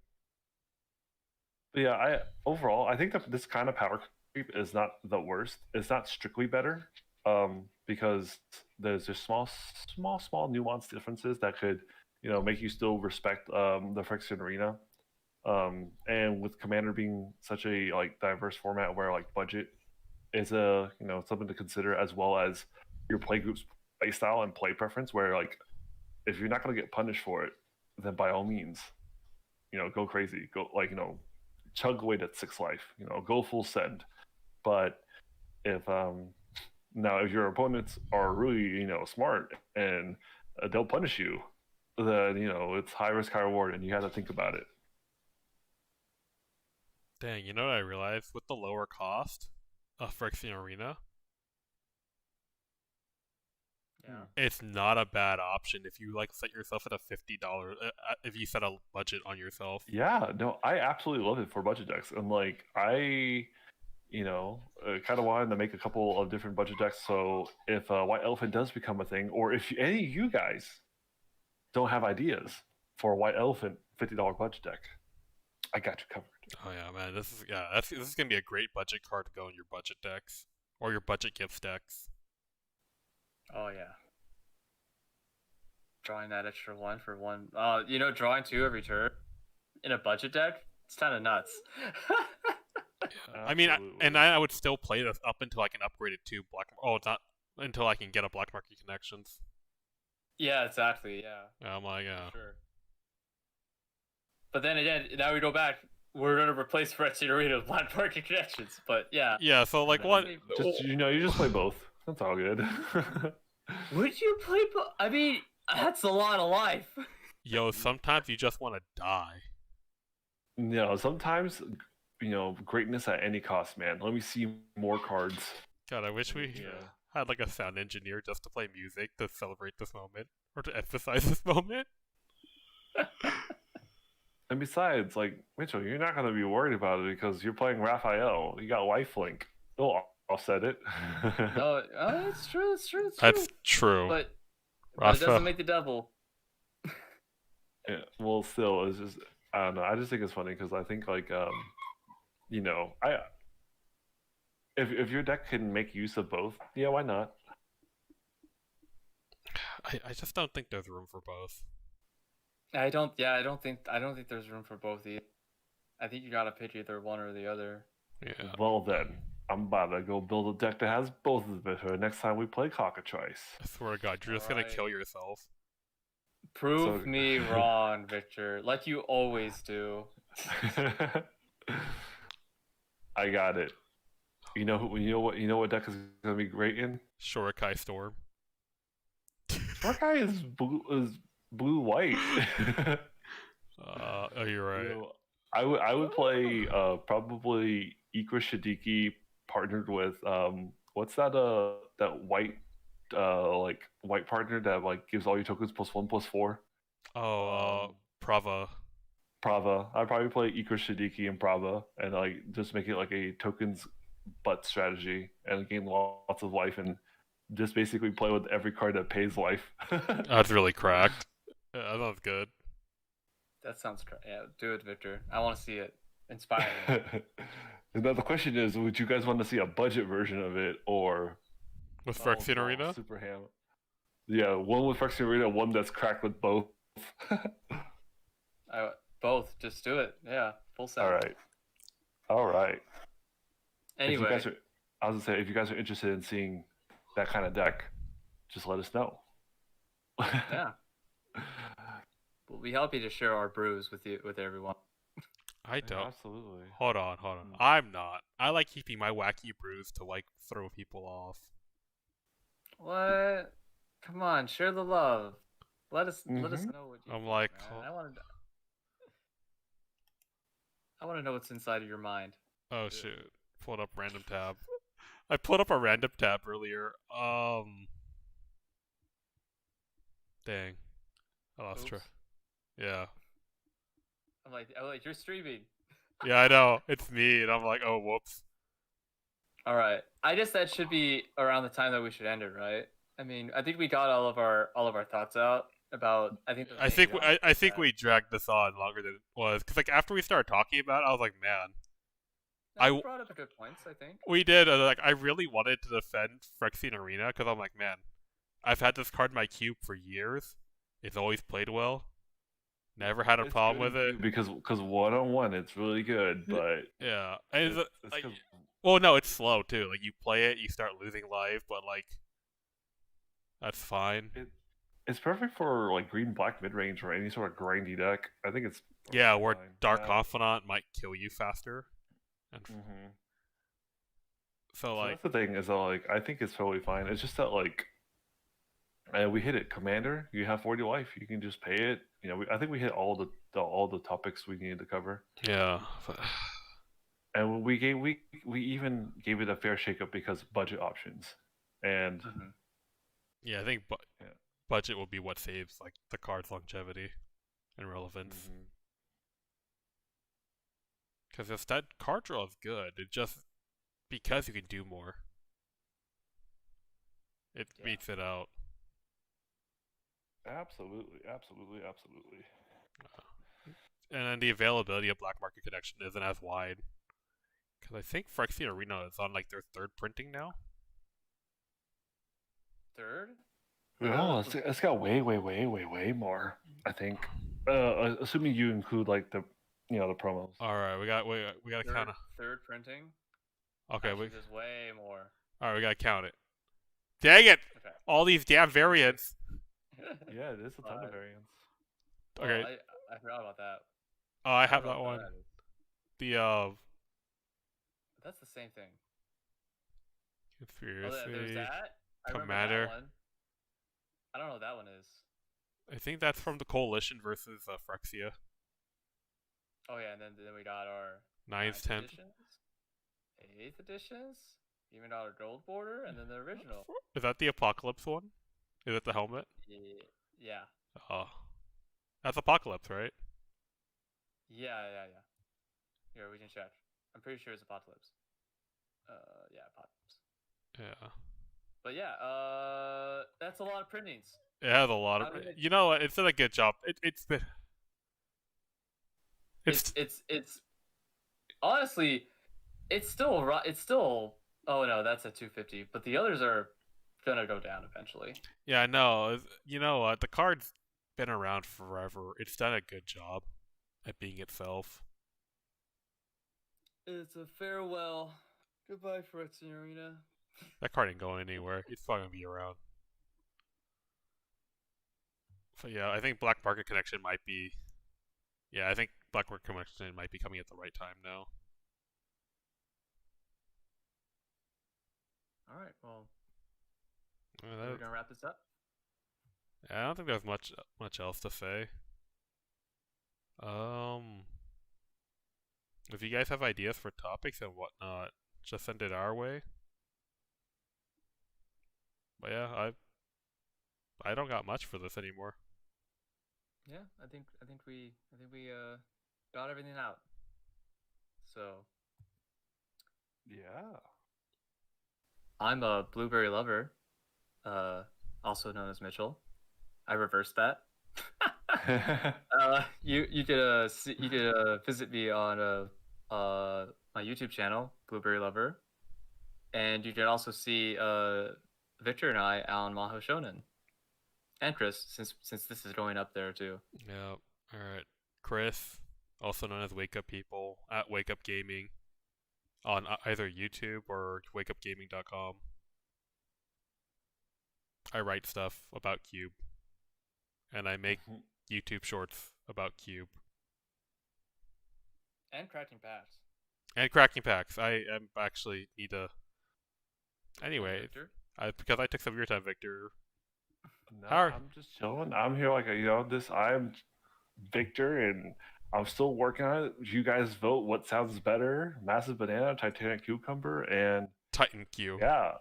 But yeah, overall I think that this kind of power creep is not the worst. It's not strictly better, because there's just small nuanced differences that could make you still respect the Phyrexian Arena. And with Commander being such a like diverse format where like budget is a something to consider, as well as your play group's play style and play preference, where like if you're not going to get punished for it, then by all means go crazy, go like chug away that 6 life, go full send. But if if your opponents are really smart and they'll punish you, then it's high risk high reward, and you have to think about it. Dang, you know what I realized? With the lower cost of Phyrexian Arena, it's not a bad option if you like set yourself at a $50. If you set a budget on yourself. Yeah, no, I absolutely love it for budget decks, and like I kind of wanted to make a couple of different budget decks. So if White Elephant does become a thing, or if any of you guys don't have ideas for a White Elephant $50 budget deck, I got you covered. Oh yeah, man, this is gonna be a great budget card to go in your budget decks or your budget gifts decks. Oh yeah, drawing that extra 1 for 1. Drawing 2 every turn in a budget deck, it's kind of nuts. I mean, I would still play this up until I can upgrade it to black. Oh, it's not until I can get a Black Market Connections. Yeah, exactly. Yeah. Oh my god. Sure. But then again, now we go back. We're gonna replace Phyrexian Arena with Black Market Connections. But yeah. Yeah. So like what? Just you just play both. That's all good. Would you play both? I mean, that's a lot of life. Yo, sometimes you just want to die. No, sometimes greatness at any cost, man. Let me see more cards. God, I wish we had like a sound engineer just to play music to celebrate this moment or to emphasize this moment. And besides, like, Mitchell, you're not going to be worried about it because you're playing Raphael. You got Lifelink. They'll offset it. No, it's true. That's true. But it doesn't Rafa, make the devil. Yeah, well, still, it's just I don't know. I just think it's funny because I think like you know, if your deck can make use of both, yeah, why not? I just don't think there's room for both. I don't think there's room for both either. I think you gotta pick either one or the other. Yeah. Well then, I'm about to go build a deck that has both of it for next time we play Cockatrice. I swear to God, you're just gonna Alright. kill yourself. Prove So- me wrong, Victor, like you always do. I got it. You know what deck is gonna be great in? Shurikai Storm. Our guy is blue white. Oh, you're right. You know, I would play probably Ikra Shadiki partnered with what's that that white like white partner that like gives all your tokens +1/+4. Oh, Prava. Prava. I'd probably play Ikra Shadiki and Prava and like just make it like a tokens butt strategy and gain lots of life and just basically play with every card that pays life. That's really cracked. Yeah, that sounds good. That sounds yeah, do it, Victor. I want to see it. Inspire me. Now the question is, would you guys want to see a budget version of it or With oh, Phyrexian oh, Arena? Super ham? Yeah, one with Phyrexian Arena, one that's cracked with both. Both. Just do it. Yeah, full set. All right. Anyway, If you guys are, I was gonna say, if you guys are interested in seeing that kind of deck, just let us know. yeah, we'll be happy to share our brews with everyone. I don't. Absolutely. Hold on. I'm not. I like keeping my wacky brews to like throw people off. What? Come on, share the love. Let us know what you. I'm think, like, man. I want to know what's inside of your mind. oh shoot. Pulled up random tab. I pulled up a random tab earlier. Dang. I lost track. Oops. Yeah. I'm like, you're streaming. Yeah, I know. It's me, and I'm like, oh, whoops. All right. I guess that should be around the time that we should end it, right? I mean, I think we got all of our thoughts out about. I think we dragged this on longer than it was because like after we started talking about it, I was like, man, I brought up a good points. I think we did. Like I really wanted to defend Phyrexian Arena because I'm like, man, I've had this card in my cube for years. It's always played well. Never had a problem with it because 1-on-1 it's really good, but yeah, and it's like, 'cause- well, no, it's slow too. Like you play it, you start losing life, but like that's fine. it's perfect for like green black mid range or any sort of grindy deck. I think it's Yeah, where fine. Dark Yeah. Confidant might kill you faster, and Mhm. so So like that's the thing is that like I think it's totally fine. It's just that like we hit it. Commander, you have 40 life. You can just pay it. You know, I think we hit all the topics we needed to cover. yeah. And we even gave it a fair shakeup because budget options. And Yeah, I think Yeah. budget will be what saves like the card's longevity and relevance. Because if that card draw is good, it just because you can do more, it beats it out. absolutely. And then the availability of black market connection isn't as wide. Because I think Phyrexian Arena is on like their third printing now. third. No, it's got way more. I think, assuming you include like the the promos. All right, we got to count. Third printing. Okay, Actually, there's way more. all right, we got to count it. Dang it! Okay. All these damn variants. Yeah, it is a ton of variants. Okay. Well, I forgot about that. Oh, I I have don't that know what one. is. The That's the same thing. conspiracy. Oh, there's that. I remember Commander. that one. I don't know what that one is. I think that's from the Coalition versus Phyrexia. Oh yeah, and then we got our 9th, 10th. editions, 8th editions, even got our gold border, and then the original. Is that the Apocalypse one? Is it the helmet? Yeah. Oh, that's Apocalypse, right? Yeah. Here, we can check. I'm pretty sure it's Apocalypse. Yeah, Apocalypse. Yeah. But yeah, that's a lot of printings. It has a lot of. I mean, You know what? It's done a good job. It's been. it's honestly, it's still. Oh no, that's at 250. But the others are gonna go down eventually. Yeah, I know. You know what? The card's been around forever. It's done a good job at being itself. It's a farewell. Goodbye, Phyrexian Arena. That card ain't going anywhere. It's probably gonna be around. So yeah, I think Black Market Connection might be. Yeah, I think Black Market Connection might be coming at the right time now. All right, well, Yeah, we're gonna wrap this up. I don't think there's much else to say. If you guys have ideas for topics and whatnot, just send it our way. But yeah, I don't got much for this anymore. Yeah, I think we got everything out. So Yeah. I'm a bluberrilovr, also known as Mitchell. I reversed that. You did visit me on my YouTube channel, bluberrilovr, and you can also see Victor and I on Maho Shonen, and Chris, since this is going up there too. Yeah. All right. Chris, also known as Wake Up People, at Wake Up Gaming, on either YouTube or wakeupgaming.com. I write stuff about Cube, and I make YouTube shorts about Cube. And cracking packs. And cracking packs. I am actually need to. Anyway, Victor? because I took some of your time, Victor. No, How are- I'm just chilling. I'm here like I'm Victor, and I'm still working on it. You guys vote what sounds better: Massive Banana, Titanic Cucumber, and Titan Cube. yeah,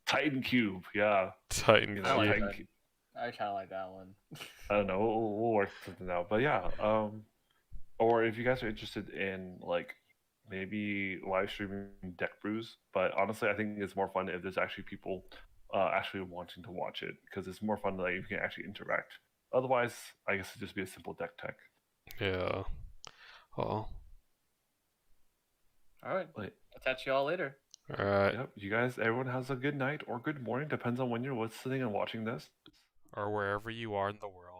Titan Cube. Yeah, Titan you Cube. know, like Titan that. Cube. I kind of like that one. I don't know. We'll work something out. But yeah, or if you guys are interested in like maybe live streaming deck brews, but honestly, I think it's more fun if there's actually people actually wanting to watch it because it's more fun that you can actually interact. Otherwise, I guess it'd just be a simple deck tech. Yeah. Oh. All right. Like, I'll catch you all later. All right. yep. You guys, everyone has a good night or good morning, depends on when you're listening and watching this. Or wherever you are in the world.